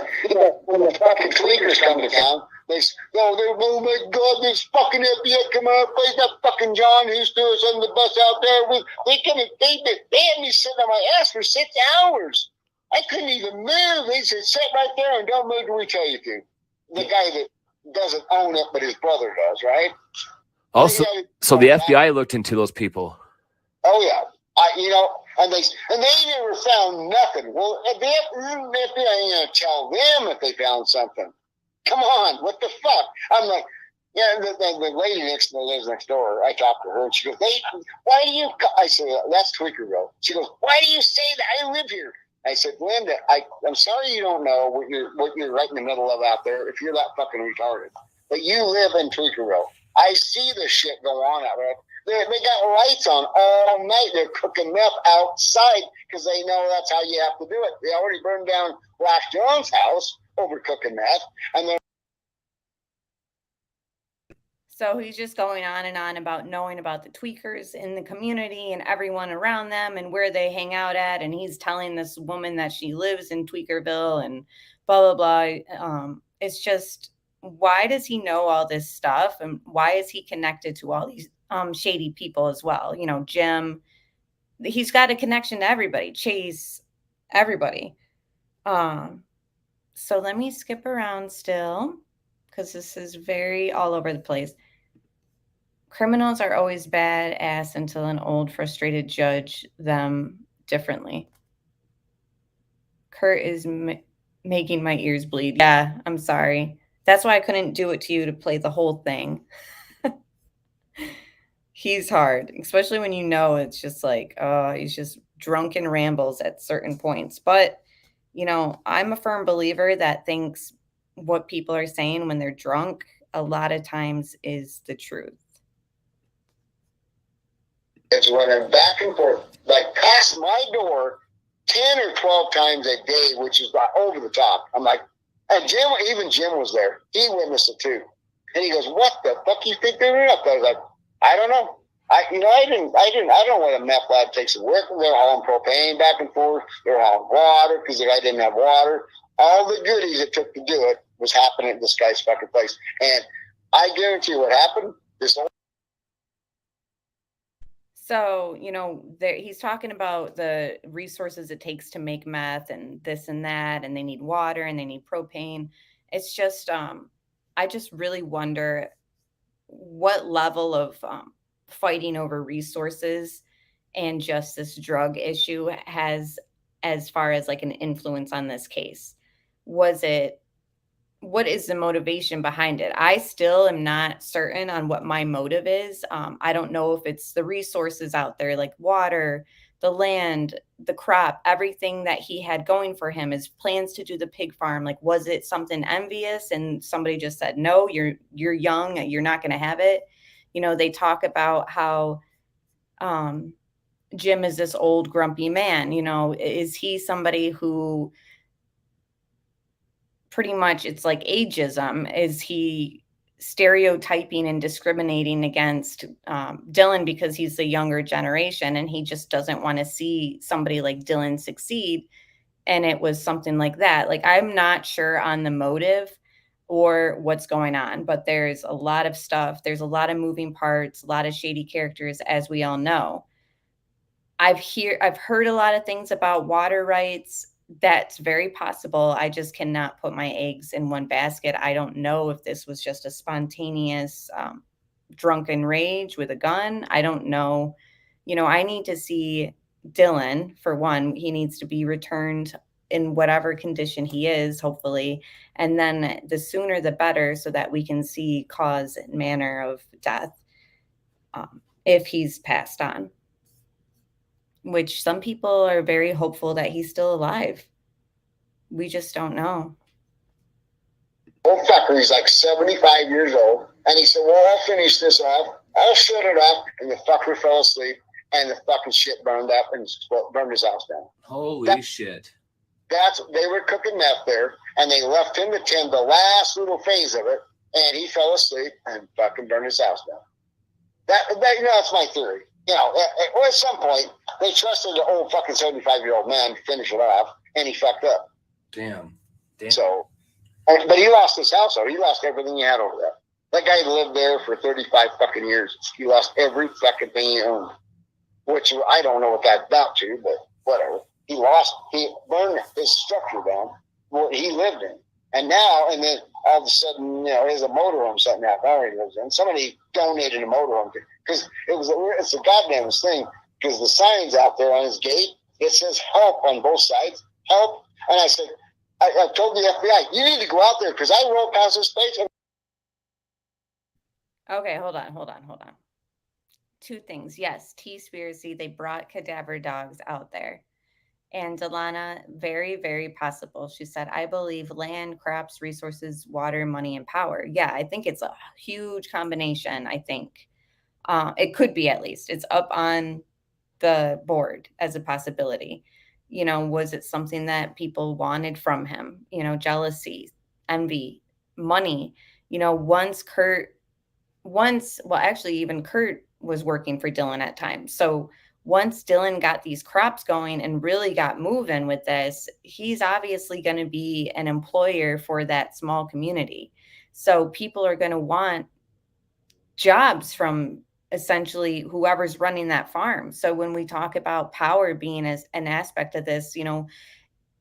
S13: when the fucking tweakers come to town, oh my God, this fucking FBI come out, place that fucking John who's threw us on the bus out there. They had me sitting on my ass for 6 hours. I couldn't even move. They said, sit right there and don't move till we tell you to. The guy that doesn't own it, but his brother does, right?
S15: Also, so the FBI looked into those people.
S13: Oh yeah, and they never found nothing. Well, the FBI ain't gonna tell them if they found something. Come on, what the fuck? I'm like, the lady that lives next door. I talked to her, and she goes, "Why do you?" I said, "That's Tweakerville." She goes, "Why do you say that? I live here." I said, "Linda, I'm sorry you don't know what you're right in the middle of out there. If you're that fucking retarded, but you live in Tweakerville. I see this shit go on out there. They got lights on all night. They're cooking meth outside because they know that's how you have to do it. They already burned down Black John's house over cooking meth, and then."
S7: So he's just going on and on about knowing about the tweakers in the community and everyone around them and where they hang out at. And he's telling this woman that she lives in Tweakerville and blah, blah, blah. It's just, why does he know all this stuff? And why is he connected to all these shady people as well? Jim, he's got a connection to everybody, Chase, everybody. So let me skip around still, because this is very all over the place. Criminals are always badass until an old, frustrated judge them differently. Kurt is making my ears bleed. Yeah, I'm sorry. That's why I couldn't do it to you to play the whole thing. He's hard, especially when it's just like, he's just drunken rambles at certain points. But, I'm a firm believer that thinks what people are saying when they're drunk a lot of times is the truth.
S13: It's running back and forth, like past my door 10 or 12 times a day, which is like over the top. I'm like, and Jim was there. He witnessed it too. And he goes, what the fuck you think they're doing up there? I was like, I don't know. I don't know what a meth lab takes to work. They're hauling propane back and forth. They're hauling water because the guy didn't have water. All the goodies it took to do it was happening at this guy's fucking place. And I guarantee you what happened.
S8: So, he's talking about the resources it takes to make meth and this and that, and they need water and they need propane. It's just, I just really wonder what level of fighting over resources and just this drug issue has as far as like an influence on this case. What is the motivation behind it? I still am not certain on what my motive is. I don't know if it's the resources out there, like water, the land, the crop, everything that he had going for him, his plans to do the pig farm. Like, was it something envious and somebody just said, no, you're young, you're not going to have it. They talk about how Jim is this old grumpy man. Is he somebody who pretty much, it's like ageism? Is he stereotyping and discriminating against Dylan because he's the younger generation and he just doesn't want to see somebody like Dylan succeed? And it was something like that. Like, I'm not sure on the motive or what's going on, but there's a lot of stuff. There's a lot of moving parts, a lot of shady characters, as we all know. I've heard a lot of things about water rights. That's very possible. I just cannot put my eggs in one basket. I don't know if this was just a spontaneous drunken rage with a gun. I don't know. I need to see Dylan, for one. He needs to be returned in whatever condition he is, hopefully. And then the sooner the better, so that we can see cause and manner of death if he's passed on. Which some people are very hopeful that he's still alive. We just don't know.
S13: Old fucker, he's like 75 years old. And he said, well, I'll finish this off. I'll shut it off. And the fucker fell asleep. And the fucking shit burned up and burned his house down.
S15: Holy shit.
S13: They were cooking meth there. And they left him to tend the last little phase of it. And he fell asleep and fucking burned his house down. That's my theory. At some point, they trusted the old fucking 75-year-old man to finish it off, and he fucked up.
S15: Damn.
S13: So, but he lost his house, though. He lost everything he had over there. That guy lived there for 35 fucking years. He lost every fucking thing he owned, which I don't know what that's about to, but whatever. He burned his structure down, what he lived in. And then all of a sudden, there's a motorhome sitting out there he lives in. Somebody donated a motorhome because it's a goddamn thing. Because the signs out there on his gate, it says help on both sides, help. And I said, I told the FBI, you need to go out there because I rode past this place.
S8: Okay, hold on. Two things. Yes, T-Spiracy, they brought cadaver dogs out there. And Delana, very, very possible. She said, I believe land, crops, resources, water, money, and power. Yeah, I think it's a huge combination, I think. It could be, at least. It's up on the board as a possibility. Was it something that people wanted from him? Jealousy, envy, money. Even Kurt was working for Dylan at times. So once Dylan got these crops going and really got moving with this, he's obviously going to be an employer for that small community. So people are going to want jobs from essentially whoever's running that farm. So when we talk about power being as an aspect of this,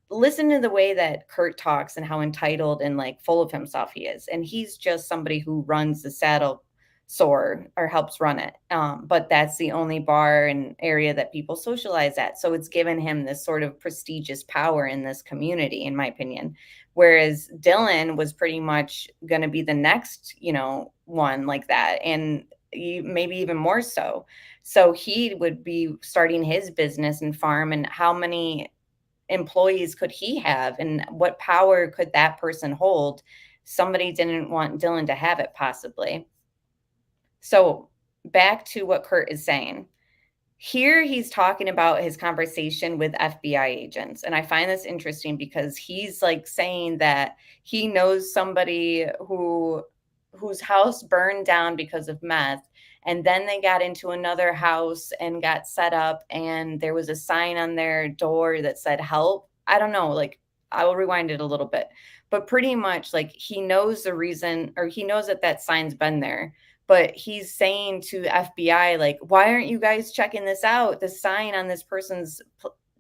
S8: listen to the way that Kurt talks and how entitled and like full of himself he is. And he's just somebody who runs the saddle sore or helps run it. But that's the only bar and area that people socialize at. So it's given him this sort of prestigious power in this community, in my opinion. Whereas Dylan was pretty much going to be the next, one like that. And maybe even more so. So he would be starting his business and farm, and how many employees could he have and what power could that person hold? Somebody didn't want Dylan to have it, possibly. So back to what Kurt is saying.
S7: Here he's talking about his conversation with FBI agents. And I find this interesting because he's like saying that he knows somebody whose house burned down because of meth. And then they got into another house and got set up, and there was a sign on their door that said help. I don't know, like I will rewind it a little bit, but pretty much like he knows the reason, or he knows that that sign's been there. But he's saying to FBI, like, why aren't you guys checking this out? The sign on this person's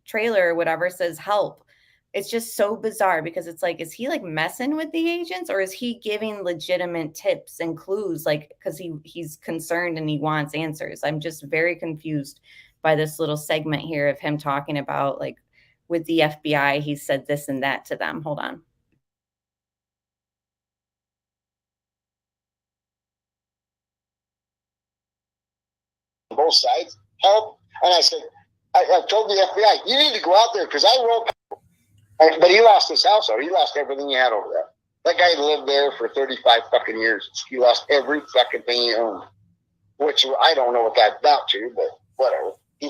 S7: trailer or whatever says help. It's just so bizarre because it's like, is he like messing with the agents, or is he giving legitimate tips and clues? Like, because he's concerned and he wants answers. I'm just very confused by this little segment here of him talking about, like, with the FBI, he said this and that to them. Hold on.
S13: Both sides help, and I said, I told the FBI, you need to go out there because I wrote. But he lost his house, or he lost everything he had over there. That guy lived there for 35 fucking years. He lost every fucking thing he owned, which I don't know what that's about to, but whatever. He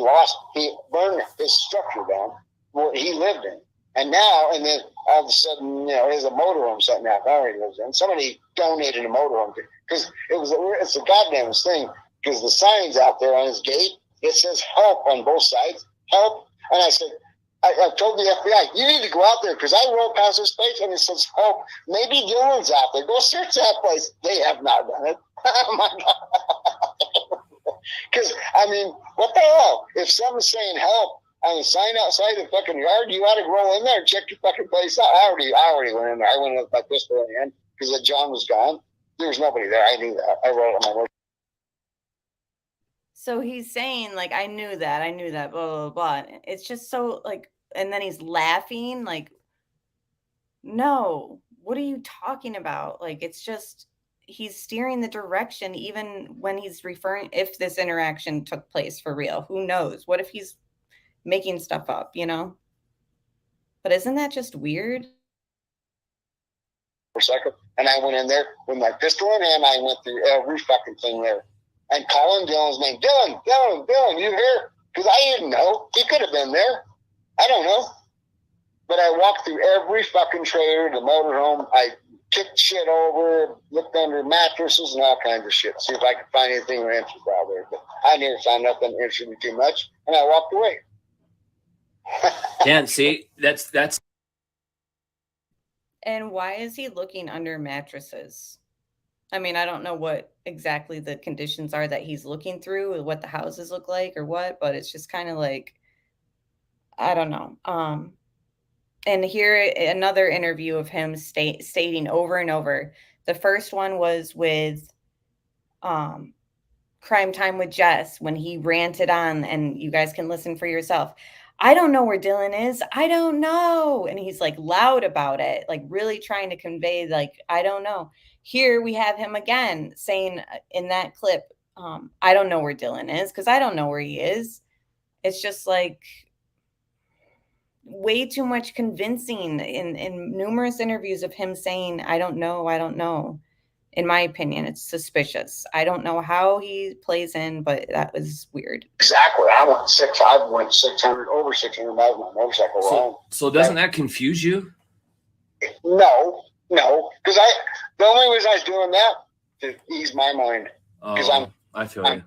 S13: burned his structure down where he lived in, and then all of a sudden, there's a motorhome sitting out there he lives in. Somebody donated a motorhome because it's a goddamn thing. Because the signs out there on his gate, it says help on both sides, help. And I said, I told the FBI, you need to go out there because I rode past this place and it says help. Maybe Dylan's out there. Go search that place. They have not done it. Oh my God. Because, I mean, what the hell? If someone's saying help on a sign outside the fucking yard, you ought to roll in there and check your fucking place out. I already went in there. I went in with my pistol in hand because John was gone. There was nobody there. I knew that. I wrote it on my motor.
S7: So he's saying, like, I knew that, blah, blah, blah. It's just so, like, and then he's laughing, like, no, what are you talking about? Like, it's just, he's steering the direction, even when he's referring, if this interaction took place for real, who knows? What if he's making stuff up, But isn't that just weird?
S13: For a second, and I went in there with my pistol in hand. I went through every fucking thing there. And calling Dylan's name, Dylan, you here? Because I didn't know. He could have been there. I don't know. But I walked through every fucking trailer, the motorhome. I kicked shit over, looked under mattresses and all kinds of shit. See if I could find anything or answers out there. But I never found nothing that interested me too much. And I walked away.
S15: Dan, see, that's.
S7: And why is he looking under mattresses? I mean, I don't know what exactly the conditions are that he's looking through, what the houses look like or what, but it's just kind of like, I don't know. And here, another interview of him stating over and over. The first one was with Crime Time with Jess, when he ranted on, and you guys can listen for yourself. I don't know where Dylan is. I don't know. And he's like loud about it, like really trying to convey, like, I don't know. Here we have him again saying in that clip, I don't know where Dylan is because I don't know where he is. It's just like way too much convincing in numerous interviews of him saying, I don't know. In my opinion, it's suspicious. I don't know how he plays in, but that was weird.
S13: Exactly. I went 600, over 600 miles on my motorcycle.
S15: So doesn't that confuse you?
S13: No, because the only reason I was doing that to ease my mind. Because
S15: I feel you.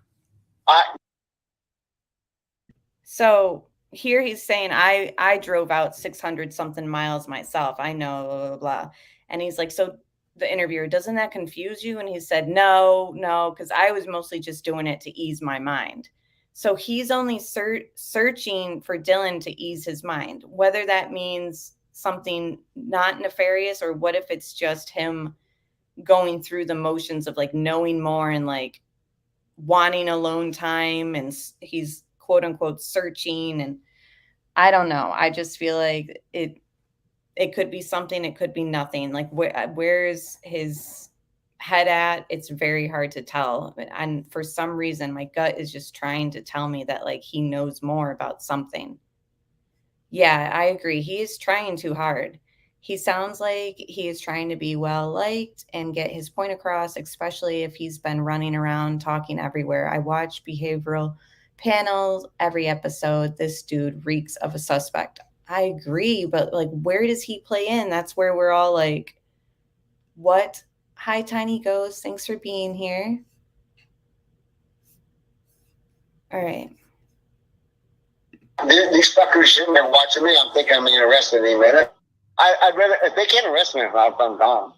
S7: So here he's saying, I drove out 600 something miles myself. I know, blah, blah, blah. And he's like, so the interviewer, doesn't that confuse you? And he said, no, because I was mostly just doing it to ease my mind. So he's only searching for Dylan to ease his mind, whether that means something not nefarious, or what if it's just him going through the motions of like knowing more and like wanting alone time, and he's quote unquote searching. And I don't know. I just feel like it could be something, it could be nothing. Like where's his head at? It's very hard to tell. And for some reason, my gut is just trying to tell me that like he knows more about something. Yeah, I agree. He is trying too hard. He sounds like he is trying to be well liked and get his point across, especially if he's been running around talking everywhere. I watch behavioral panels, every episode, this dude reeks of a suspect. I agree, but like, where does he play in? That's where we're all like, what? Hi, Tiny Ghost. Thanks for being here. All right.
S13: These fuckers sitting there watching me. I'm thinking I'm being arrested any minute. I'd rather, if they can't arrest me if I'm gone,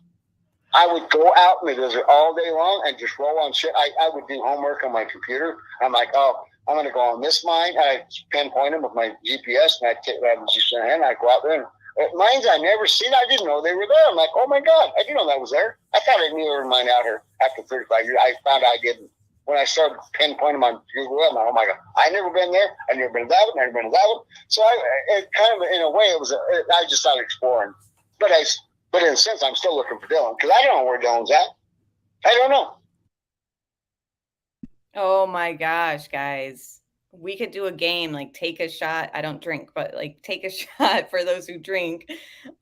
S13: I would go out in the desert all day long and just roll on shit. I would do homework on my computer. I'm like, oh, I'm going to go on this mine. I pinpoint them with my GPS, and I'd take that GPS and I'd go out there. And mines I never seen. I didn't know they were there. I'm like, oh my God, I didn't know that was there. I thought I knew there were mine out here after 35 years. I found out I didn't. When I started pinpointing them on Google, I'm like, oh my God, I never been there. I never been to that one. Never been to that one. So it kind of, in a way, I just started exploring. But in a sense, I'm still looking for Dylan because I don't know where Dylan's at. I don't know.
S7: Oh my gosh, guys. We could do a game, like take a shot. I don't drink, but like take a shot for those who drink.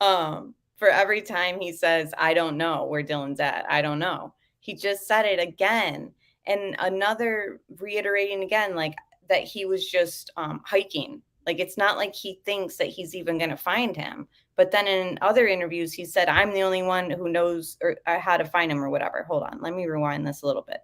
S7: For every time he says, I don't know where Dylan's at. I don't know. He just said it again. And another reiterating again, like that he was just hiking. Like, it's not like he thinks that he's even going to find him. But then in other interviews, he said, I'm the only one who knows or how to find him or whatever. Hold on. Let me rewind this a little bit.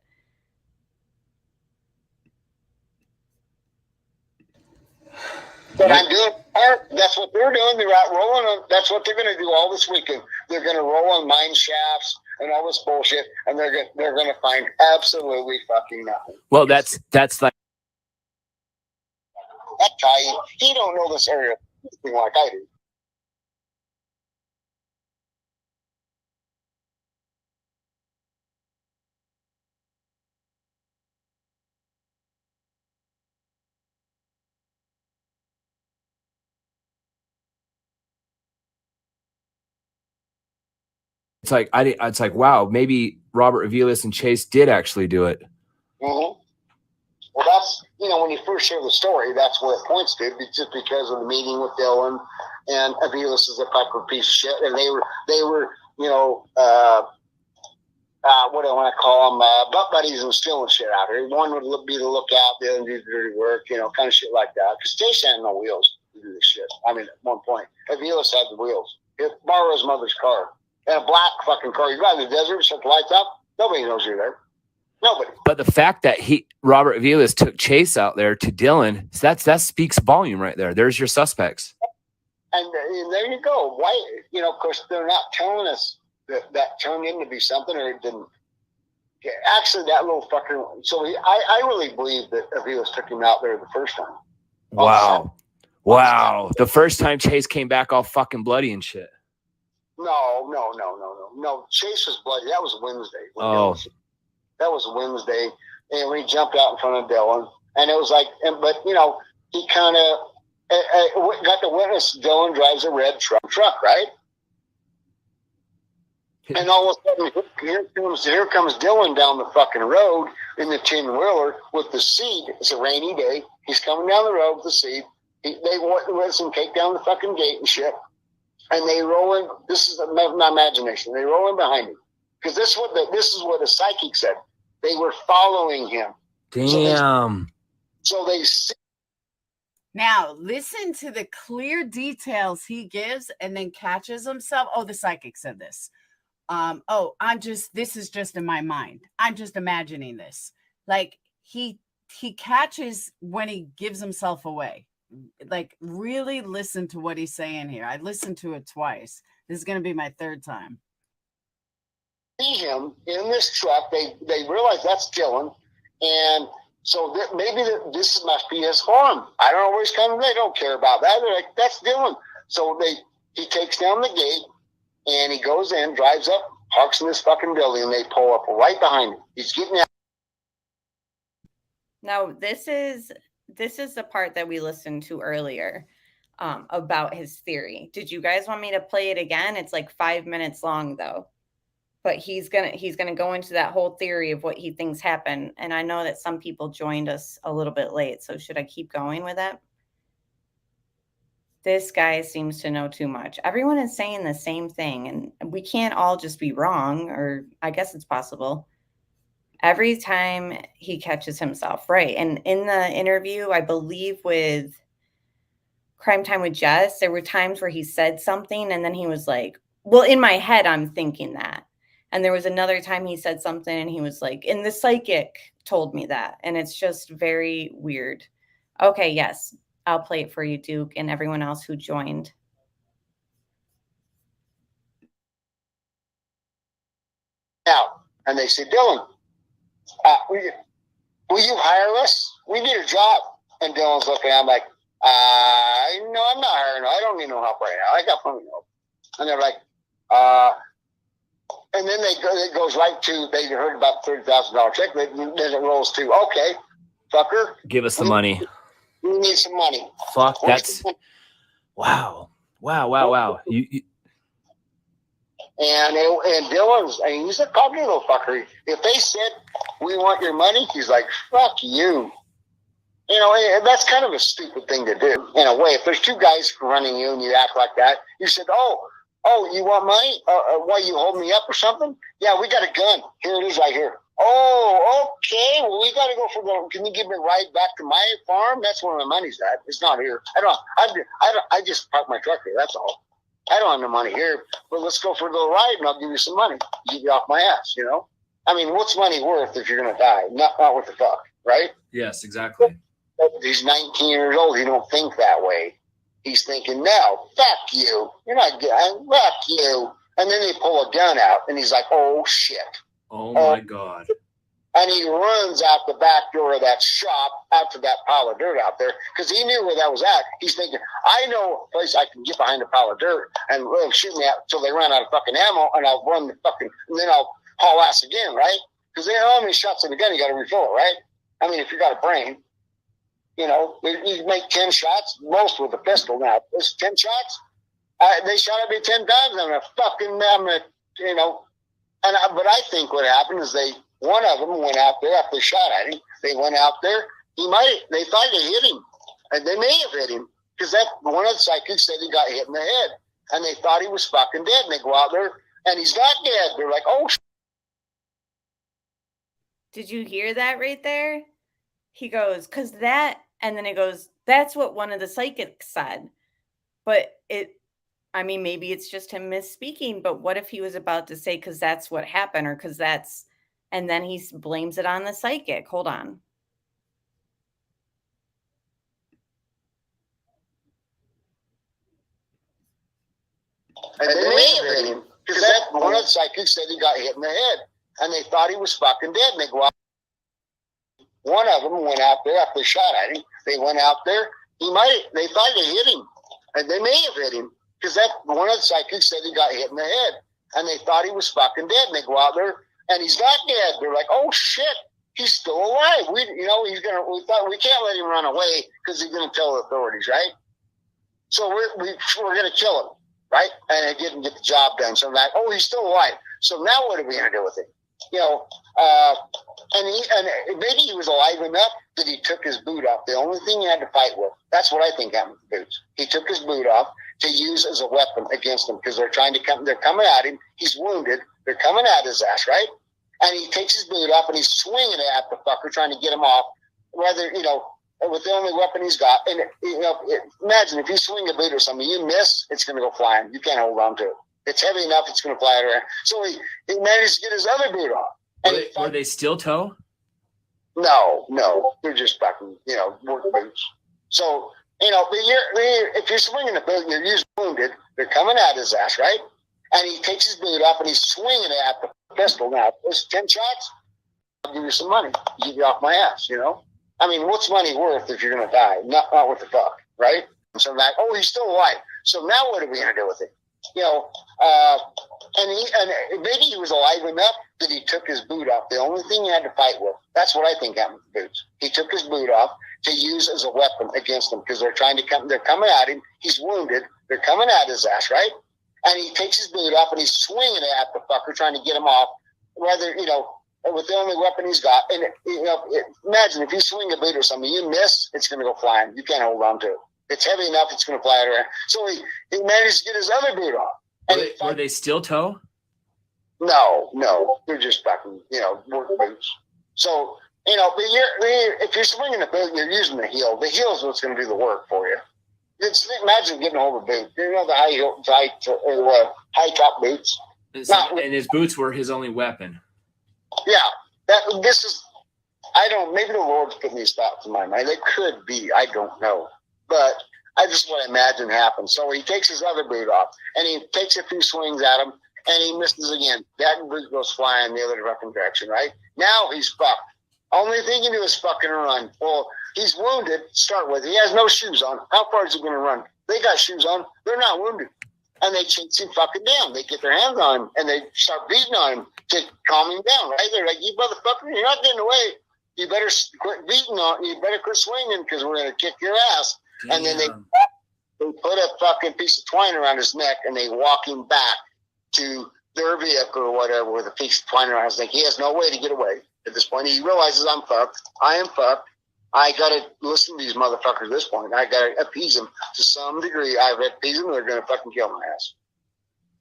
S13: But I'm doing art. That's what they're doing. They're out rolling on. That's what they're going to do all this weekend. They're going to roll on mine shafts and all this bullshit, and they're going to find absolutely fucking nothing.
S15: Well, that's like
S13: that guy. He don't know this area anything like I do.
S15: it's like wow, maybe Robert Aviles and Chase did actually do it.
S13: Mm-hmm. Well, that's, when you first hear the story, that's what it points to, just because of the meeting with Dylan, and Aviles is a fucking piece of shit, and they were what do I want to call them, butt buddies and stealing shit out here. One would be the lookout, the other would do the dirty work, kind of shit like that. Because Chase had no wheels to do this shit. I mean, at one point, Aviles had the wheels. He borrowed his mother's car. And a black fucking car. You go out in the desert, shut the lights off, nobody knows you're there. Nobody.
S15: But the fact that Robert Aviles took Chase out there to Dylan, that speaks volume right there. There's your suspects.
S13: And there you go. Why? Of course, they're not telling us that turned into be something, or it didn't. Yeah, actually, that little fucker. So I really believe that Aviles took him out there the first time.
S15: Wow. The first time Chase came back all fucking bloody and shit.
S13: No. Chase was bloody. That was Wednesday. That was Wednesday, and we jumped out in front of Dylan, and it was like, but he kind of got to witness Dylan drives a red truck, right? And all of a sudden, here comes Dylan down the fucking road in the 10-wheeler with the seed. It's a rainy day. He's coming down the road with the seed. They want some cake down the fucking gate and shit. And they roll in. This is my imagination. They roll in behind him because this is what the psychic said. They were following him.
S15: Damn.
S13: So they see.
S16: Now listen to the clear details he gives, and then catches himself. Oh, the psychic said this. This is just in my mind. I'm just imagining this. Like he catches when he gives himself away. Like, really listen to what he's saying here. I listened to it twice. This is going to be my third time.
S13: See him in this truck. They realize that's Dylan, and so maybe this must be his farm. I don't know where he's coming. They don't care about that. They're like, that's Dylan. So he takes down the gate, and he goes in, drives up, parks in this fucking building, and they pull up right behind him. He's getting out.
S7: Now, this is the part that we listened to earlier about his theory. Did you guys want me to play it again? It's like 5 minutes long though, but he's gonna go into that whole theory of what he thinks happened. And I know that some people joined us a little bit late, so should I keep going with that? This guy seems to know too much. Everyone is saying the same thing, and we can't all just be wrong, or I guess it's possible. Every time he catches himself, right? And in the interview, I believe with Crime Time with Jess, there were times where he said something and then he was like, well, in my head, I'm thinking that. And there was another time he said something and he was like, and the psychic told me that. And it's just very weird. Okay, yes, I'll play it for you, Duke, and everyone else who joined.
S13: Now, and they say, Dylan, will you hire us? We need a job. And Dylan's looking, I'm like, no, I'm not hiring. I don't need no help right now. I got plenty of help. And they're like, and then it goes right to, they heard about $30,000 check. Then it rolls to, okay, fucker.
S15: Give us the money.
S13: We need some money.
S15: Fuck, that's, wow. You
S13: And Dylan's, he's a cocky little fucker. If they said, we want your money, he's like, fuck you. You know, that's kind of a stupid thing to do. In a way, if there's two guys running you and you act like that, you said, oh, you want money? Why, you hold me up or something? Yeah, we got a gun. Here it is right here. Oh, okay. Well, we got to go for the, can you give me a ride back to my farm? That's where my money's at. It's not here. I just park my truck here. That's all. I don't have no money here, but let's go for the ride and I'll give you some money. Get you off my ass, you know? I mean, what's money worth if you're going to die? Not worth the fuck, right?
S15: Yes, exactly.
S13: He's 19 years old. He don't think that way. He's thinking, no, fuck you. You're not good. Fuck you. And then they pull a gun out and he's like, oh, shit.
S15: Oh, my God.
S13: And he runs out the back door of that shop after that pile of dirt out there because he knew where that was at. He's thinking, I know a place I can get behind a pile of dirt and let them shoot me out until they run out of fucking ammo and I'll run the fucking, and then I'll haul ass again, right? Because they don't know how many shots in the gun, you got to refill it, right? I mean, if you got a brain, you know, you make 10 shots, most with a pistol now. It's 10 shots. They shot at me 10 times. I'm gonna, you know, but I think what happened is one of them went out there after they shot at him. They went out there. They thought they hit him, and they may have hit him because that one of the psychics said he got hit in the head, and they thought he was fucking dead. And they go out there, and he's not dead. They're like, oh.
S7: Did you hear that right there? He goes, because that, and then it goes, that's what one of the psychics said. But maybe it's just him misspeaking, but what if he was about to say, because that's what happened, or because that's, and then he blames it on the psychic. Hold on.
S13: And they may have hit him because that one of the psychics said he got hit in the head, and they thought he was fucking dead. And they go out. One of them went out there after they shot at him. They went out there. They thought they hit him, and they may have hit him because that one of the psychics said he got hit in the head, and they thought he was fucking dead. And they go out there, and he's not dead. They're like, oh shit, he's still alive. We thought we can't let him run away because he's gonna tell the authorities, right? So we're gonna kill him, right? And it didn't get the job done. So I'm like, oh, he's still alive. So now what are we gonna do with him? You know, and maybe he was alive enough that he took his boot off. The only thing he had to fight with. That's what I think happened with the boots. He took his boot off to use as a weapon against them because they're coming at him. He's wounded. They're coming at his ass, right? And he takes his boot off and he's swinging it at the fucker, trying to get him off. Whether, you know, with the only weapon he's got. And, you know, imagine if you swing a boot or something, you miss, it's going to go flying. You can't hold on to it. It's heavy enough, it's going to fly around. So he managed to get his other boot off.
S15: Were they steel toe?
S13: No. They're just fucking, you know, work boots. So, you know, if you're swinging a boot and you're usually wounded, they're coming at his ass, right? And he takes his boot off and he's swinging it at the pistol. Now, it's 10 shots. I'll give you some money. Get you off my ass, you know? I mean, what's money worth if you're going to die? Not worth the fuck, right? So I'm like, oh, he's still alive. So now what are we going to do with him? You know, and maybe he was alive enough that he took his boot off. The only thing he had to fight with. That's what I think happened with the boots. He took his boot off to use as a weapon against them because they're coming at him. He's wounded. They're coming at his ass, right? And he takes his boot off and he's swinging it at the fucker, trying to get him off. Whether, you know, with the only weapon he's got. And, you know, imagine if you swing a boot or something, you miss, it's going to go flying. You can't hold on to it. It's heavy enough, it's going to fly around. So he managed to get his other boot off.
S15: Were they steel toe?
S13: No. They're just fucking, you know, work boots. So, but if you're swinging a boot, you're using the heel. The heel is what's going to do the work for you. Imagine getting hold of a boot. The high top boots.
S15: And his boots were his only weapon.
S13: Yeah, maybe the Lord's putting these thoughts in my mind. They could be, I don't know. But I just want to imagine happen. So he takes his other boot off, and he takes a few swings at him, and he misses again. That boot goes flying the other fucking direction, right? Now he's fucked. Only thing he can do is fucking run. Well, he's wounded to start with. He has no shoes on. How far is he going to run? They got shoes on. They're not wounded. And they chase him fucking down. They get their hands on him, and they start beating on him to calm him down, right? They're like, you motherfucker, you're not getting away. You better quit beating on. You better quit swinging because we're going to kick your ass. Damn. And then they put a fucking piece of twine around his neck, and they walk him back to their vehicle or whatever with a piece of twine around his neck. He has no way to get away at this point. He realizes, I'm fucked. I am fucked. I got to listen to these motherfuckers at this point. I got to appease them to some degree. I've appeased them. They're going to fucking kill my ass.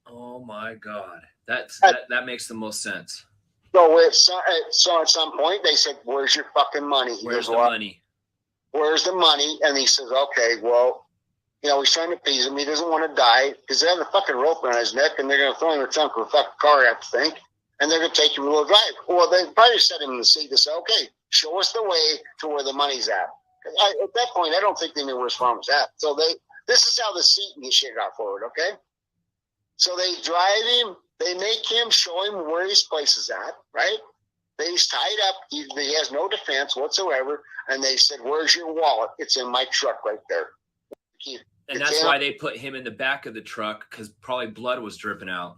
S15: Oh, my God. That makes the most sense.
S13: So at some point, they said, where's your fucking money?
S15: Where's the money?
S13: Where's the money? And he says, okay, well, he's trying to appease him. He doesn't want to die because they have a fucking rope around his neck, and they're going to throw him in the trunk of a fucking car, I have to think, and they're going to take him to a drive. Well, they probably set him in the seat to say, okay, show us the way to where the money's at. At that point, I don't think they knew where his farm was at. So this is how the seat and shit got forward, okay? So they drive him. They make him show him where his place is at, right? He's tied up. He has no defense whatsoever. And they said, where's your wallet? It's in my truck right there.
S15: And that's why they put him in the back of the truck, because probably blood was dripping out.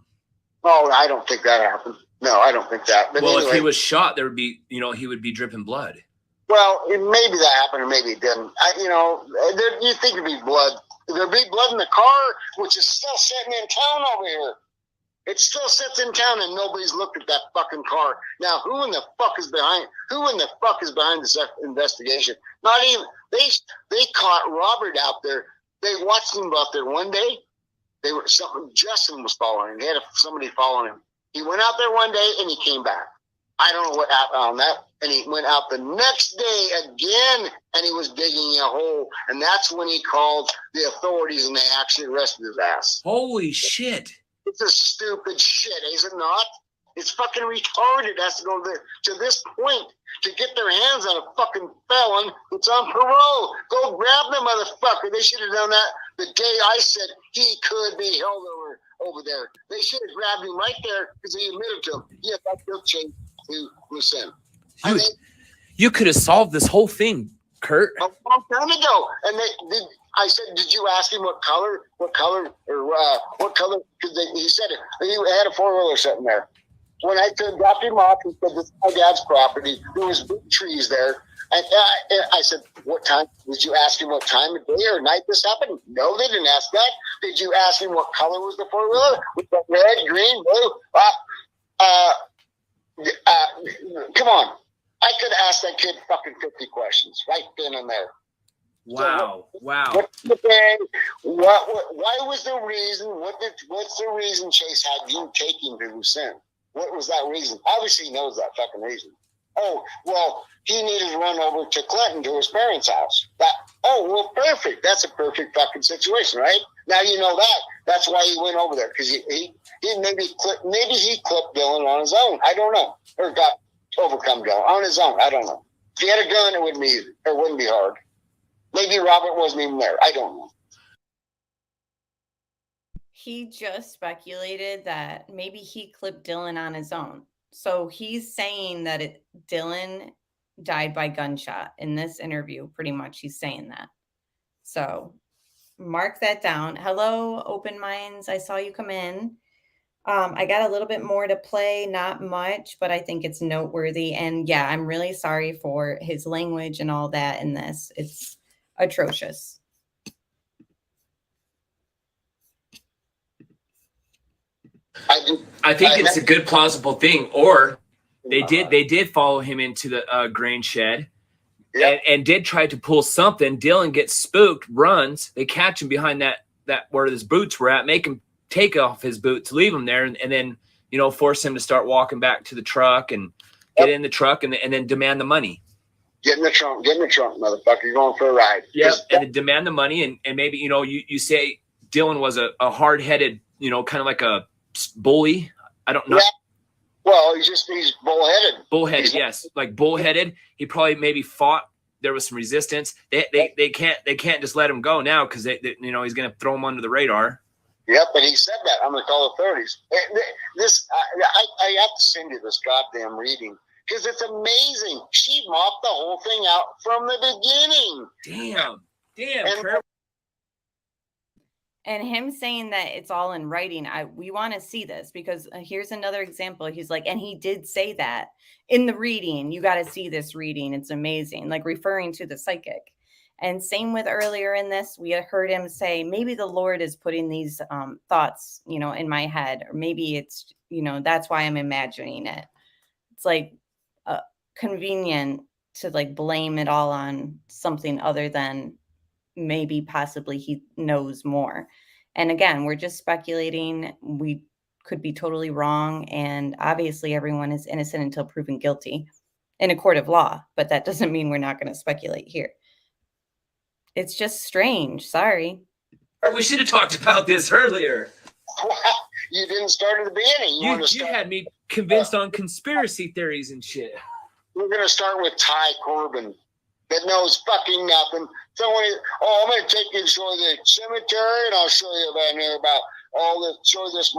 S13: Oh, I don't think that happened. No, I don't think that. But
S15: well,
S13: anyway,
S15: if he was shot, there would be, he would be dripping blood.
S13: Well, maybe that happened or maybe it didn't. You think there'd be blood. There'd be blood in the car, which is still sitting in town over here. It still sits in town, and nobody's looked at that fucking car. Now, who in the fuck is behind this investigation? Not even they caught Robert out there. They watched him out there one day. Justin was following him. He had somebody following him. He went out there one day and he came back. I don't know what happened on that. And he went out the next day again, and he was digging a hole. And that's when he called the authorities, and they actually arrested his ass.
S15: Holy shit!
S13: It's a stupid shit, is it not? It's fucking retarded. It has to go to this point to get their hands on a fucking felon that's on parole. Go grab the motherfucker. They should have done that the day I said he could be held over there. They should have grabbed him right there because he admitted to him. Yes, I killed Chase to Lucen.
S15: You could have solved this whole thing, Kurt.
S13: A long time ago. And I said, did you ask him what color? Because he said he had a 4-wheeler sitting there. When I dropped him off, he said, this is my dad's property. There was big trees there. And I said, what time? Did you ask him what time of day or night this happened? No, they didn't ask that. Did you ask him what color was the 4-wheeler? Was it red, green, blue? Come on. I could ask that kid fucking 50 questions right then and there.
S15: Wow!
S13: So
S15: wow!
S13: Why was the reason? What's the reason Chase had you take him to Lucen? What was that reason? Obviously, he knows that fucking reason. Oh, well, he needed to run over to Clinton to his parents' house. Perfect. That's a perfect fucking situation, right? Now you know that. That's why he went over there, because he maybe he clipped Dylan on his own. I don't know, or got overcome Dylan on his own. I don't know. If he had a gun, it wouldn't be hard. Maybe Robert wasn't even there. I don't know.
S7: He just speculated that maybe he clipped Dylan on his own. So he's saying that Dylan died by gunshot in this interview. Pretty much he's saying that. So mark that down. Hello, Open Minds. I saw you come in. I got a little bit more to play, not much, but I think it's noteworthy. And yeah, I'm really sorry for his language and all that in this. It's atrocious.
S15: I think it's a good plausible thing. Or they did follow him into the grain shed, and did try to pull something. Dylan gets spooked, runs. They catch him behind that where his boots were at, make him take off his boots, leave him there, and then force him to start walking back to the truck. And get in the truck, and then demand the money.
S13: Get in the trunk, motherfucker. You're going for a ride.
S15: Yeah, and then demand the money, and maybe, you know, you say Dylan was a hard-headed, you know, kind of like a bully. I don't know.
S13: Yeah. Well, he's bullheaded.
S15: Bullheaded, yes, like bullheaded. He probably maybe fought. There was some resistance. They can't just let him go now because they you know, he's going to throw him under the radar.
S13: Yep, and he said that. I'm going to call authorities. I have to send you this goddamn reading because it's amazing. She mopped the whole thing out from the beginning.
S15: Damn.
S7: And him saying that it's all in writing, we want to see this because here's another example. He's like, and he did say that in the reading. You got to see this reading. It's amazing. Like referring to the psychic. And same with earlier in this, we heard him say, maybe the Lord is putting these thoughts, you know, in my head, or maybe it's, you know, that's why I'm imagining it. It's like convenient to like blame it all on something other than maybe possibly he knows more. And again, we're just speculating. We could be totally wrong. And obviously everyone is innocent until proven guilty in a court of law, but that doesn't mean we're not going to speculate here. It's just strange. Sorry.
S15: We should have talked about this earlier.
S13: You didn't start at the beginning.
S15: You had me convinced on conspiracy theories and shit.
S13: We're going to start with Ty Corbin that knows fucking nothing. I'm going to take you to show you the cemetery, and I'll show you about here about all the, show you this.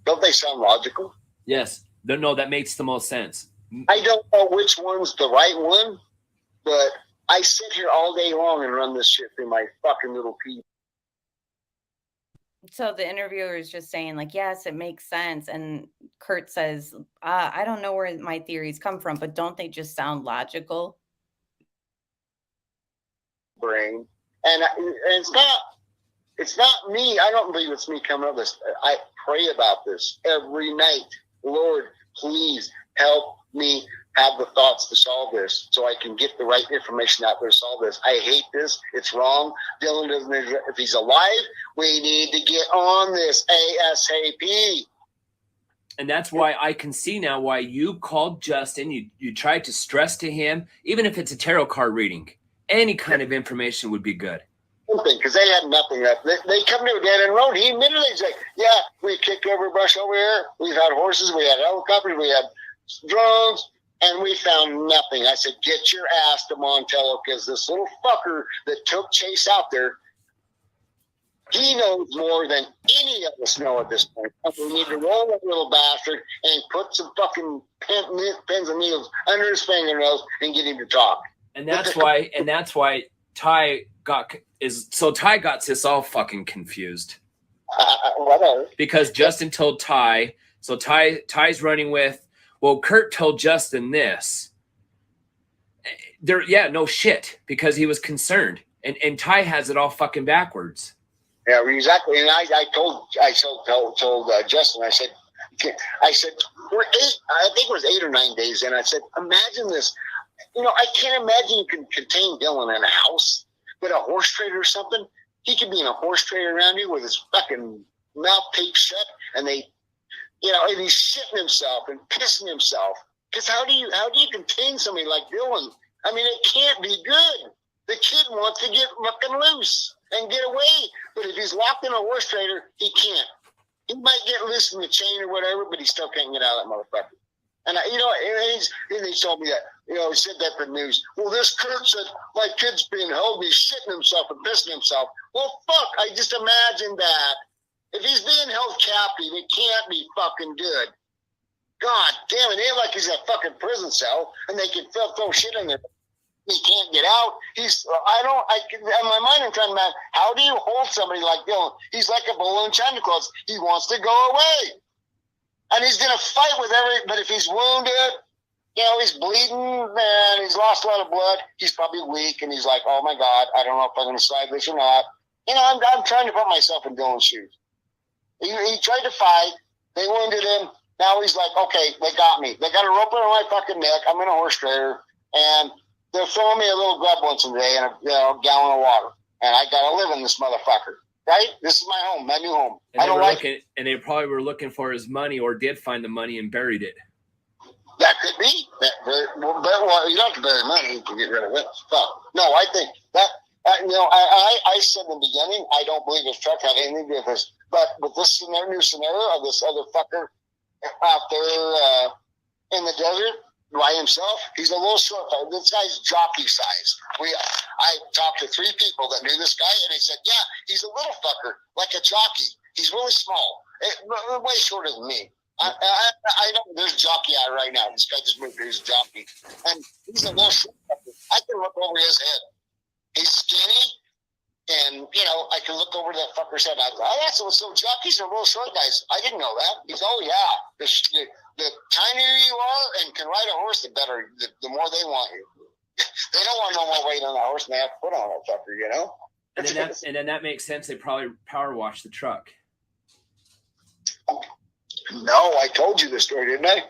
S13: Don't they sound logical?
S15: Yes. No, that makes the most sense.
S13: I don't know which one's the right one, but I sit here all day long and run this shit through my fucking little pee.
S7: So the interviewer is just saying like, yes, it makes sense. And Kurt says, I don't know where my theories come from, but don't they just sound logical?
S13: Brain. And it's not me. I don't believe it's me coming up with this. I pray about this every night. Lord, please help me have the thoughts to solve this so I can get the right information out there to solve this. I hate this. It's wrong. Dylan doesn't, if he's alive, we need to get on this ASAP.
S15: And that's why I can see now why you called Justin. You tried to stress to him, even if it's a tarot card reading, any kind of information would be good.
S13: Because they had nothing left. They come to a dead end road. He admitted, he's like, yeah, we kicked over brush over here. We've had horses, we had helicopters, we had drones, and we found nothing. I said, get your ass to Montello, because this little fucker that took Chase out there, he knows more than any of us know at this point. We need to roll that little bastard and put some fucking pins and needles under his fingernails and get him to talk.
S15: And that's why Ty got this all fucking confused.
S13: Whatever.
S15: Because Justin told Ty, so Ty's running with, well, Kurt told Justin this. No shit, because he was concerned. And Ty has it all fucking backwards.
S13: Yeah, exactly. And I told Justin, I said, we're I think it was 8 or 9 days in. I said, imagine this. You know, I can't imagine you can contain Dylan in a house, but a horse trader or something, he could be in a horse trader around here with his fucking mouth taped shut, and and he's shitting himself and pissing himself. Because how do you contain somebody like Dylan? I mean, it can't be good. The kid wants to get fucking loose and get away, but if he's locked in a horse trader, he can't. He might get loose in the chain or whatever, but he still can't get out of that motherfucker. And he told me that, he said that for the news. Well, this Kurt said, my kid's being held, he's shitting himself and pissing himself. Well, fuck, I just imagined that. If he's being held captive, it can't be fucking good. God damn it, ain't like he's in a fucking prison cell and they can throw shit in there. He can't get out. In my mind, I'm trying to imagine, how do you hold somebody like Dylan? He's like a bull in Santa Claus. He wants to go away. And he's going to fight with but if he's wounded, he's bleeding, and he's lost a lot of blood, he's probably weak, and he's like, oh my God, I don't know if I'm going to slide this or not. I'm trying to put myself in Dylan's shoes. He tried to fight, They wounded him. Now he's like, okay, they got me. They got a rope around my fucking neck. I'm in a horse trailer, and they're throwing me a little grub once a day and a gallon of water. And I got to live in this motherfucker, right? This is my home, my new home.
S15: And
S13: I don't like
S15: it. And they probably were looking for his money or did find the money and buried it.
S13: That could be. Well, you don't have to bury money to get rid of it. Fuck. No, I think that, I said in the beginning, I don't believe his truck had anything to do with this. But with this new scenario of this other fucker out there in the desert by himself, he's a little short. This guy's jockey size. I talked to 3 people that knew this guy, and they said, yeah, he's a little fucker, like a jockey. He's really small, way shorter than me. I know there's a jockey out right now. This guy just moved here. He's a jockey. And he's a little short fucker. I can look over his head. He's skinny. And, I can look over that fucker's head. I thought, so jockeys are real short guys. I didn't know that. He's, oh, yeah. The tinier you are and can ride a horse, the better, the more they want you. They don't want no more weight on the horse than they have to put on a fucker,
S15: And then that makes sense. They probably power washed the truck.
S13: No, I told you this story, didn't I?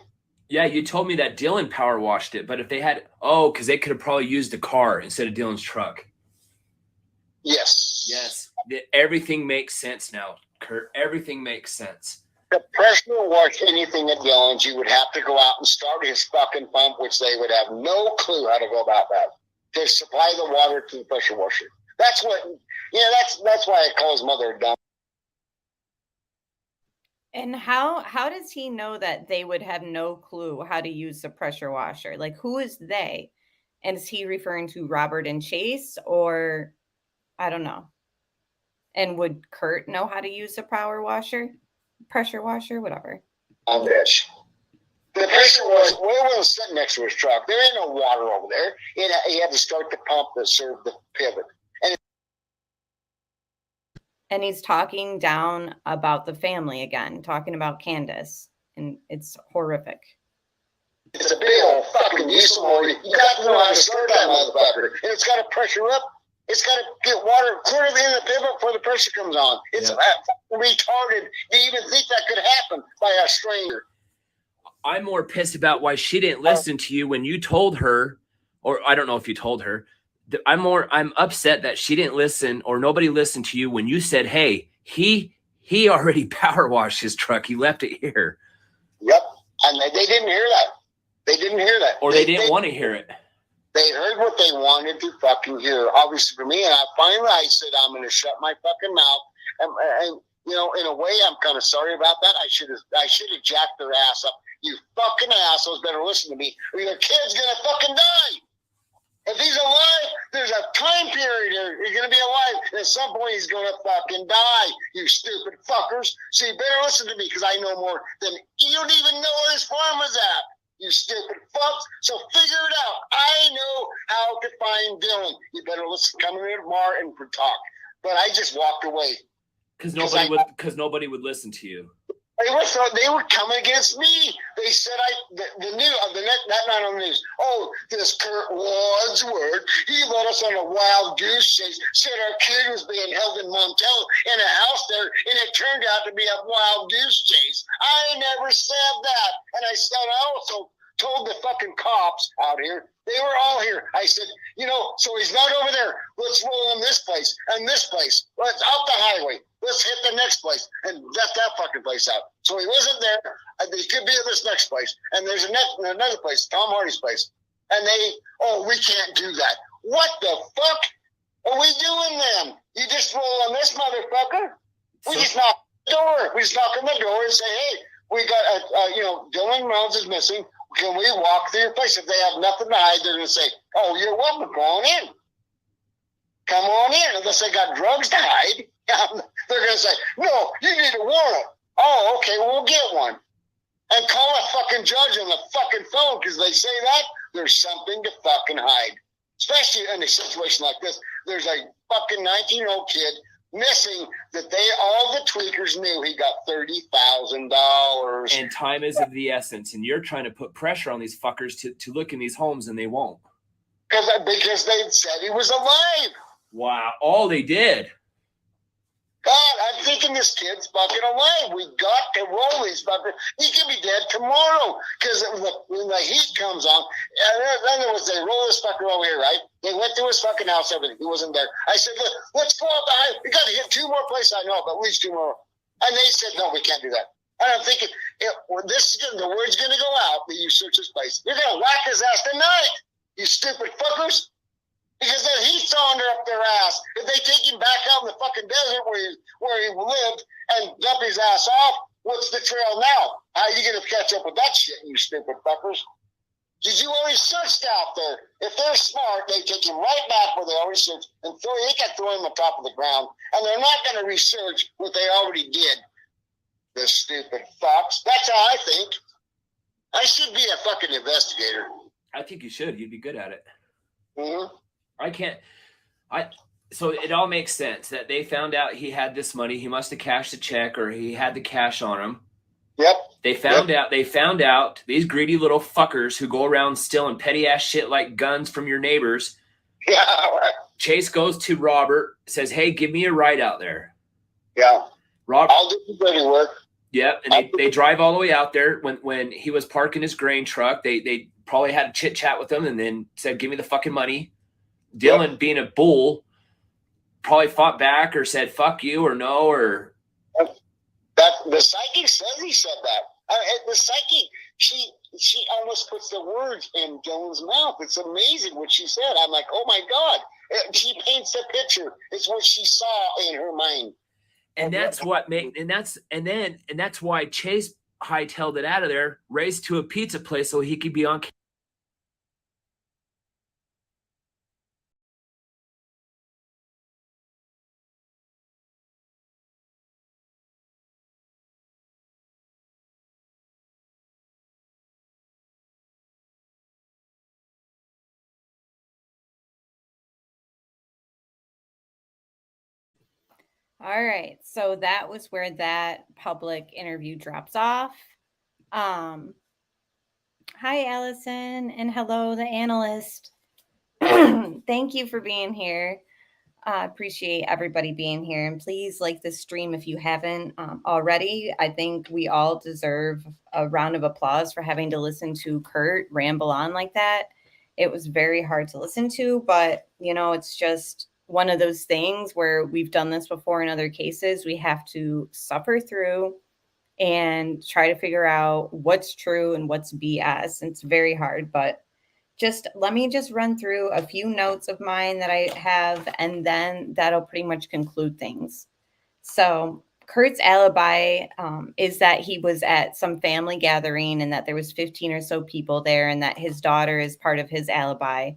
S15: Yeah, you told me that Dylan power washed it. But if they had, because they could have probably used a car instead of Dylan's truck.
S13: Yes.
S15: Everything makes sense now, Kurt. Everything makes sense.
S13: The pressure wash anything at Dylan's, you would have to go out and start his fucking pump, which they would have no clue how to go about that. To supply the water to the pressure washer. That's what, that's why I call his mother a dumb.
S7: And how does he know that they would have no clue how to use the pressure washer? Like, who is they? And is he referring to Robert and Chase, or I don't know? And would Kurt know how to use the pressure washer, whatever?
S13: On this. The pressure was, we were sitting next to his truck. There ain't no water over there. He had to start the pump that served the pivot.
S7: And he's talking down about the family again, talking about Candace. And it's horrific.
S13: It's a big old fucking diesel motor. You got to know how to start that motherfucker. And it's got to pressure up. It's got to get water clear in the pivot before the pressure comes on. It's retarded to even think that could happen by a stranger.
S15: I'm more pissed about why she didn't listen to you when you told her, or I don't know if you told her. I'm upset that she didn't listen, or nobody listened to you when you said, hey, he already power washed his truck. He left it here.
S13: Yep. And they didn't hear that. They didn't hear that.
S15: Or they didn't want to hear it.
S13: They heard what they wanted to fucking hear. Obviously for me, and I said, I'm going to shut my fucking mouth. And in a way, I'm kind of sorry about that. I should have jacked their ass up. You fucking assholes better listen to me, or your kid's going to fucking die. If he's alive, there's a time period here. He's going to be alive. And at some point, he's going to fucking die, you stupid fuckers. So you better listen to me, because I know more than you don't even know where his farm is at, you stupid fucks. So figure it out. I know how to find Dylan. You better listen, come here tomorrow and talk. But I just walked away.
S15: Because nobody would listen to you.
S13: They were coming against me. They said that night on the news. Oh, this Kurt Wadsworth, he led us on a wild goose chase. Said our kid was being held in Montello in a house there, and it turned out to be a wild goose chase. I never said that, and I also told the fucking cops out here. They were all here. I said, so he's not over there. Let's roll in this place and this place. Let's out the highway. Let's hit the next place and let that fucking place out. So he wasn't there. He could be at this next place. And there's another place, Tom Hardy's place. And we can't do that. What the fuck are we doing then? You just roll on this motherfucker? We just knock on the door. We just knock on the door and say, hey, we got, Dylan Reynolds is missing. Can we walk through your place? If they have nothing to hide, they're going to say, oh, you're welcome. Come on in. Come on in. Unless they got drugs to hide. They're going to say, no, you need a warrant. Oh, okay, we'll get one. And call a fucking judge on the fucking phone, because they say that there's something to fucking hide. Especially in a situation like this. There's a fucking 19-year-old kid missing that all the tweakers knew he got $30,000.
S15: And time is of the essence. And you're trying to put pressure on these fuckers to look in these homes, and they won't.
S13: Because they said he was alive.
S15: Wow. All they did.
S13: God, I'm thinking this kid's fucking alive. We got to roll these fuckers. He could be dead tomorrow because when the heat comes on, and then there was they roll this fucker over here, right? They went through his fucking house, everything. He wasn't there. I said, look, let's go out the highway. We got to hit 2 more places. I know, but at least 2 more. And they said, no, we can't do that. And I'm thinking, the word's going to go out that you search this place. You're going to whack his ass tonight, you stupid fuckers. Because the heat's on up their ass. If they take him back out in the fucking desert where he lived and dump his ass off, what's the trail now? How are you going to catch up with that shit, you stupid fuckers? Did you already searched out there? If they're smart, they take him right back where they already searched and they can throw him on top of the ground. And they're not going to research what they already did. The stupid fucks. That's how I think. I should be a fucking investigator.
S15: I think you should. You'd be good at it.
S13: Mm-hmm.
S15: So it all makes sense that they found out he had this money. He must have cashed a check or he had the cash on him.
S13: Yep.
S15: They found out these greedy little fuckers who go around stealing petty ass shit like guns from your neighbors.
S13: Yeah. Right.
S15: Chase goes to Robert, says, hey, give me a ride out there.
S13: Yeah.
S15: Robert,
S13: I'll do the dirty work.
S15: Yep. And they drive all the way out there. When he was parking his grain truck, they probably had a chit chat with him and then said, give me the fucking money. Dylan, being a bull, probably fought back or said "fuck you" or no, or
S13: that the psychic says he said that. The psychic, she almost puts the words in Dylan's mouth. It's amazing what she said. I'm like, oh my god, she paints a picture. It's what she saw in her mind,
S15: and that's what made and that's why Chase hightailed it out of there, raced to a pizza place so he could be on.
S7: All right, so that was where that public interview drops off. Hi, Allison, and hello, the analyst. Thank you for being here. Appreciate everybody being here, and please like this stream if you haven't already. I think we all deserve a round of applause for having to listen to Kurt ramble on like that. It was very hard to listen to, but it's just one of those things where we've done this before in other cases. We have to suffer through and try to figure out what's true and what's BS. It's very hard, but let me run through a few notes of mine that I have, and then that'll pretty much conclude things. So Kurt's alibi is that he was at some family gathering and that there was 15 or so people there and that his daughter is part of his alibi.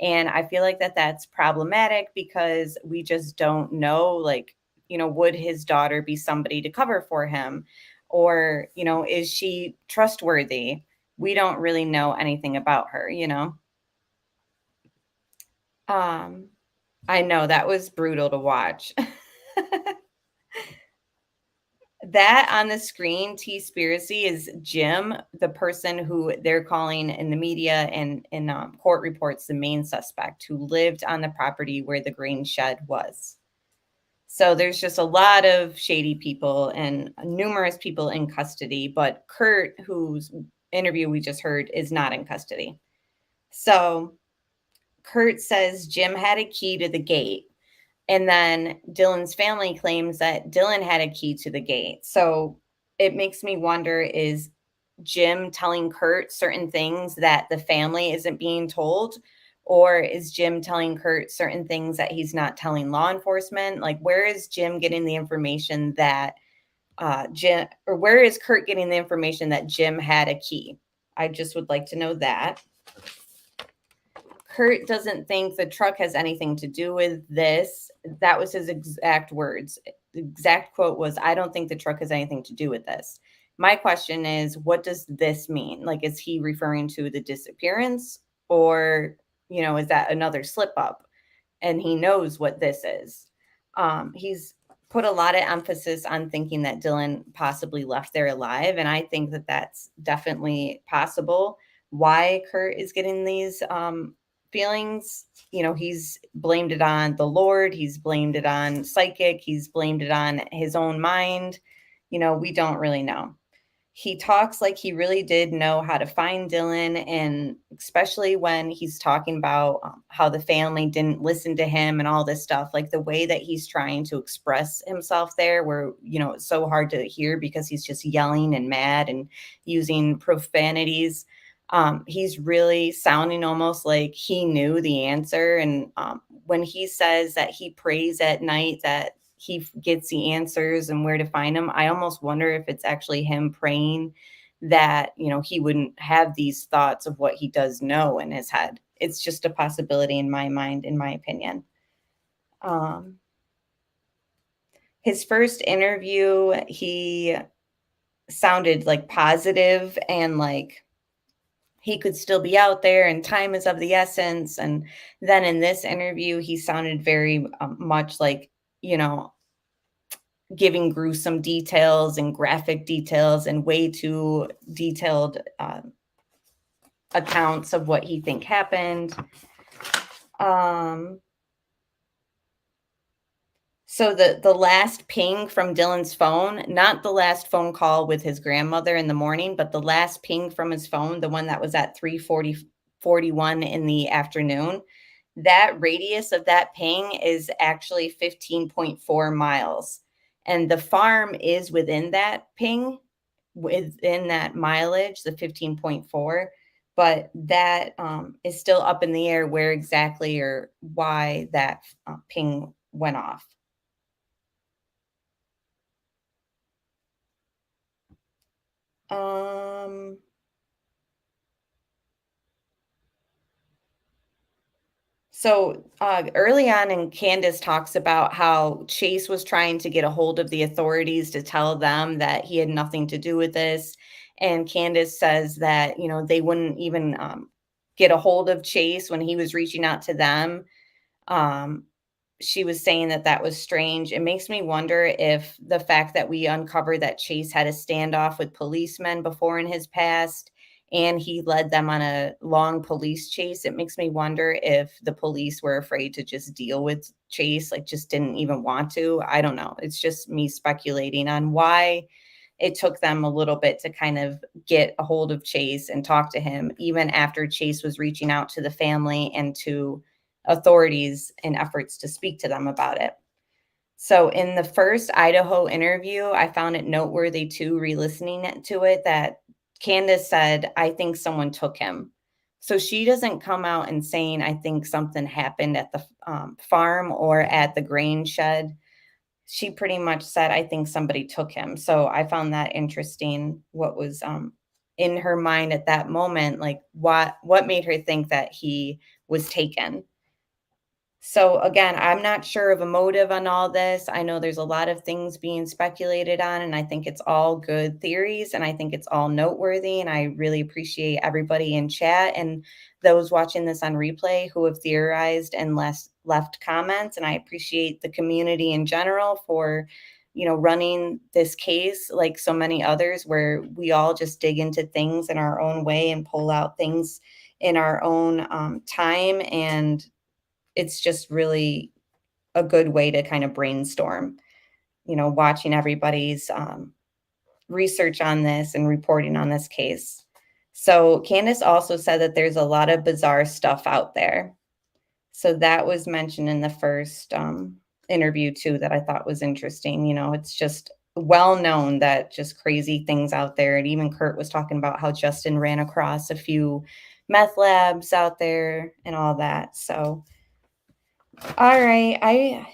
S7: And I feel like that's problematic because we just don't know, would his daughter be somebody to cover for him? Or, is she trustworthy? We don't really know anything about her, I know that was brutal to watch. That on the screen, T-Spiracy, is Jim, the person who they're calling in the media and in court reports the main suspect who lived on the property where the grain shed was. So there's just a lot of shady people and numerous people in custody, but Kurt, whose interview we just heard, is not in custody. So Kurt says Jim had a key to the gate. And then Dylan's family claims that Dylan had a key to the gate. So it makes me wonder, is Jim telling Kurt certain things that the family isn't being told? Or is Jim telling Kurt certain things that he's not telling law enforcement? Where is Jim getting the information that where is Kurt getting the information that Jim had a key? I just would like to know that. Kurt doesn't think the truck has anything to do with this. That was his exact words. The exact quote was, I don't think the truck has anything to do with this. My question is, what does this mean? Is he referring to the disappearance, or, is that another slip up? And he knows what this is. He's put a lot of emphasis on thinking that Dylan possibly left there alive. And I think that that's definitely possible. Why Kurt is getting these feelings. You know, he's blamed it on the Lord. He's blamed it on psychic. He's blamed it on his own mind. You know, we don't really know. He talks like he really did know how to find Dylan, and especially when he's talking about how the family didn't listen to him and all this stuff, like the way that he's trying to express himself there, where, you know, it's so hard to hear because he's just yelling and mad and using profanities. He's really sounding almost like he knew the answer. And when he says that he prays at night that he gets the answers and where to find them, I almost wonder if it's actually him praying that, you know, he wouldn't have these thoughts of what he does know in his head. It's just a possibility in my mind, in my opinion. His first interview, he sounded like positive and like he could still be out there and time is of the essence. And then in this interview, he sounded very much like, you know, giving gruesome details and graphic details and way too detailed accounts of what he think happened. So the last ping from Dylan's phone, not the last phone call with his grandmother in the morning, but the last ping from his phone, the one that was at 3:41 in the afternoon, that radius of that ping is actually 15.4 miles. And the farm is within that ping, within that mileage, the 15.4, but that is still up in the air where exactly or why that ping went off. So early on, and Candace talks about how Chase was trying to get a hold of the authorities to tell them that he had nothing to do with this. And Candace says that, you know, they wouldn't even get a hold of Chase when he was reaching out to them. She was saying that that was strange. It makes me wonder if the fact that we uncovered that Chase had a standoff with policemen before in his past, and he led them on a long police chase, it makes me wonder if the police were afraid to just deal with Chase, like just didn't even want to. I don't know. It's just me speculating on why it took them a little bit to kind of get a hold of Chase and talk to him, even after Chase was reaching out to the family and to authorities in efforts to speak to them about it. So in the first Idaho interview, I found it noteworthy too, re-listening to it, that Candace said, I think someone took him. So she doesn't come out and saying, I think something happened at the farm or at the grain shed. She pretty much said, I think somebody took him. So I found that interesting, what was in her mind at that moment, like what made her think that he was taken. So again, I'm not sure of a motive on all this. I know there's a lot of things being speculated on, and I think it's all good theories, and I think it's all noteworthy, and I really appreciate everybody in chat and those watching this on replay who have theorized and left comments. And I appreciate the community in general for, you know, running this case like so many others, where we all just dig into things in our own way and pull out things in our own time. And it's just really a good way to kind of brainstorm, you know, watching everybody's research on this and reporting on this case. So Candace also said that there's a lot of bizarre stuff out there. So that was mentioned in the first interview too, that I thought was interesting. You know, it's just well known that just crazy things out there. And even Kurt was talking about how Justin ran across a few meth labs out there and all that. So all right.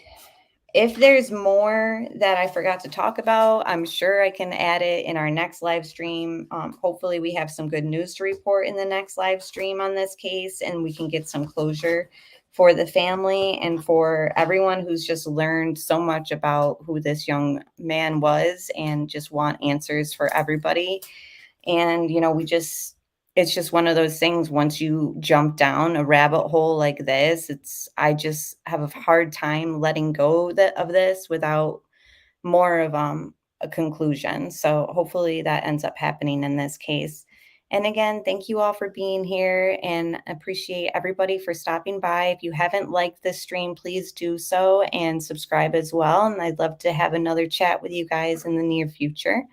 S7: If there's more that I forgot to talk about, I'm sure I can add it in our next live stream. Hopefully we have some good news to report in the next live stream on this case, and we can get some closure for the family and for everyone who's just learned so much about who this young man was and just want answers for everybody. And, you know, it's just one of those things. Once you jump down a rabbit hole like this, I just have a hard time letting go of this without more of a conclusion. So hopefully that ends up happening in this case. And again, thank you all for being here and appreciate everybody for stopping by. If you haven't liked this stream, please do so and subscribe as well. And I'd love to have another chat with you guys in the near future.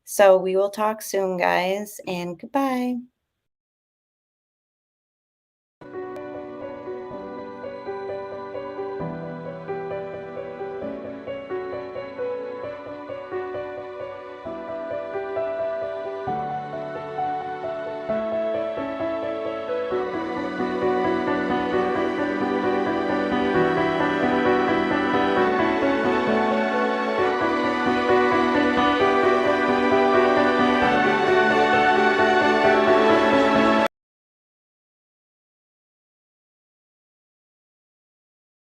S7: So we will talk soon, guys, and goodbye.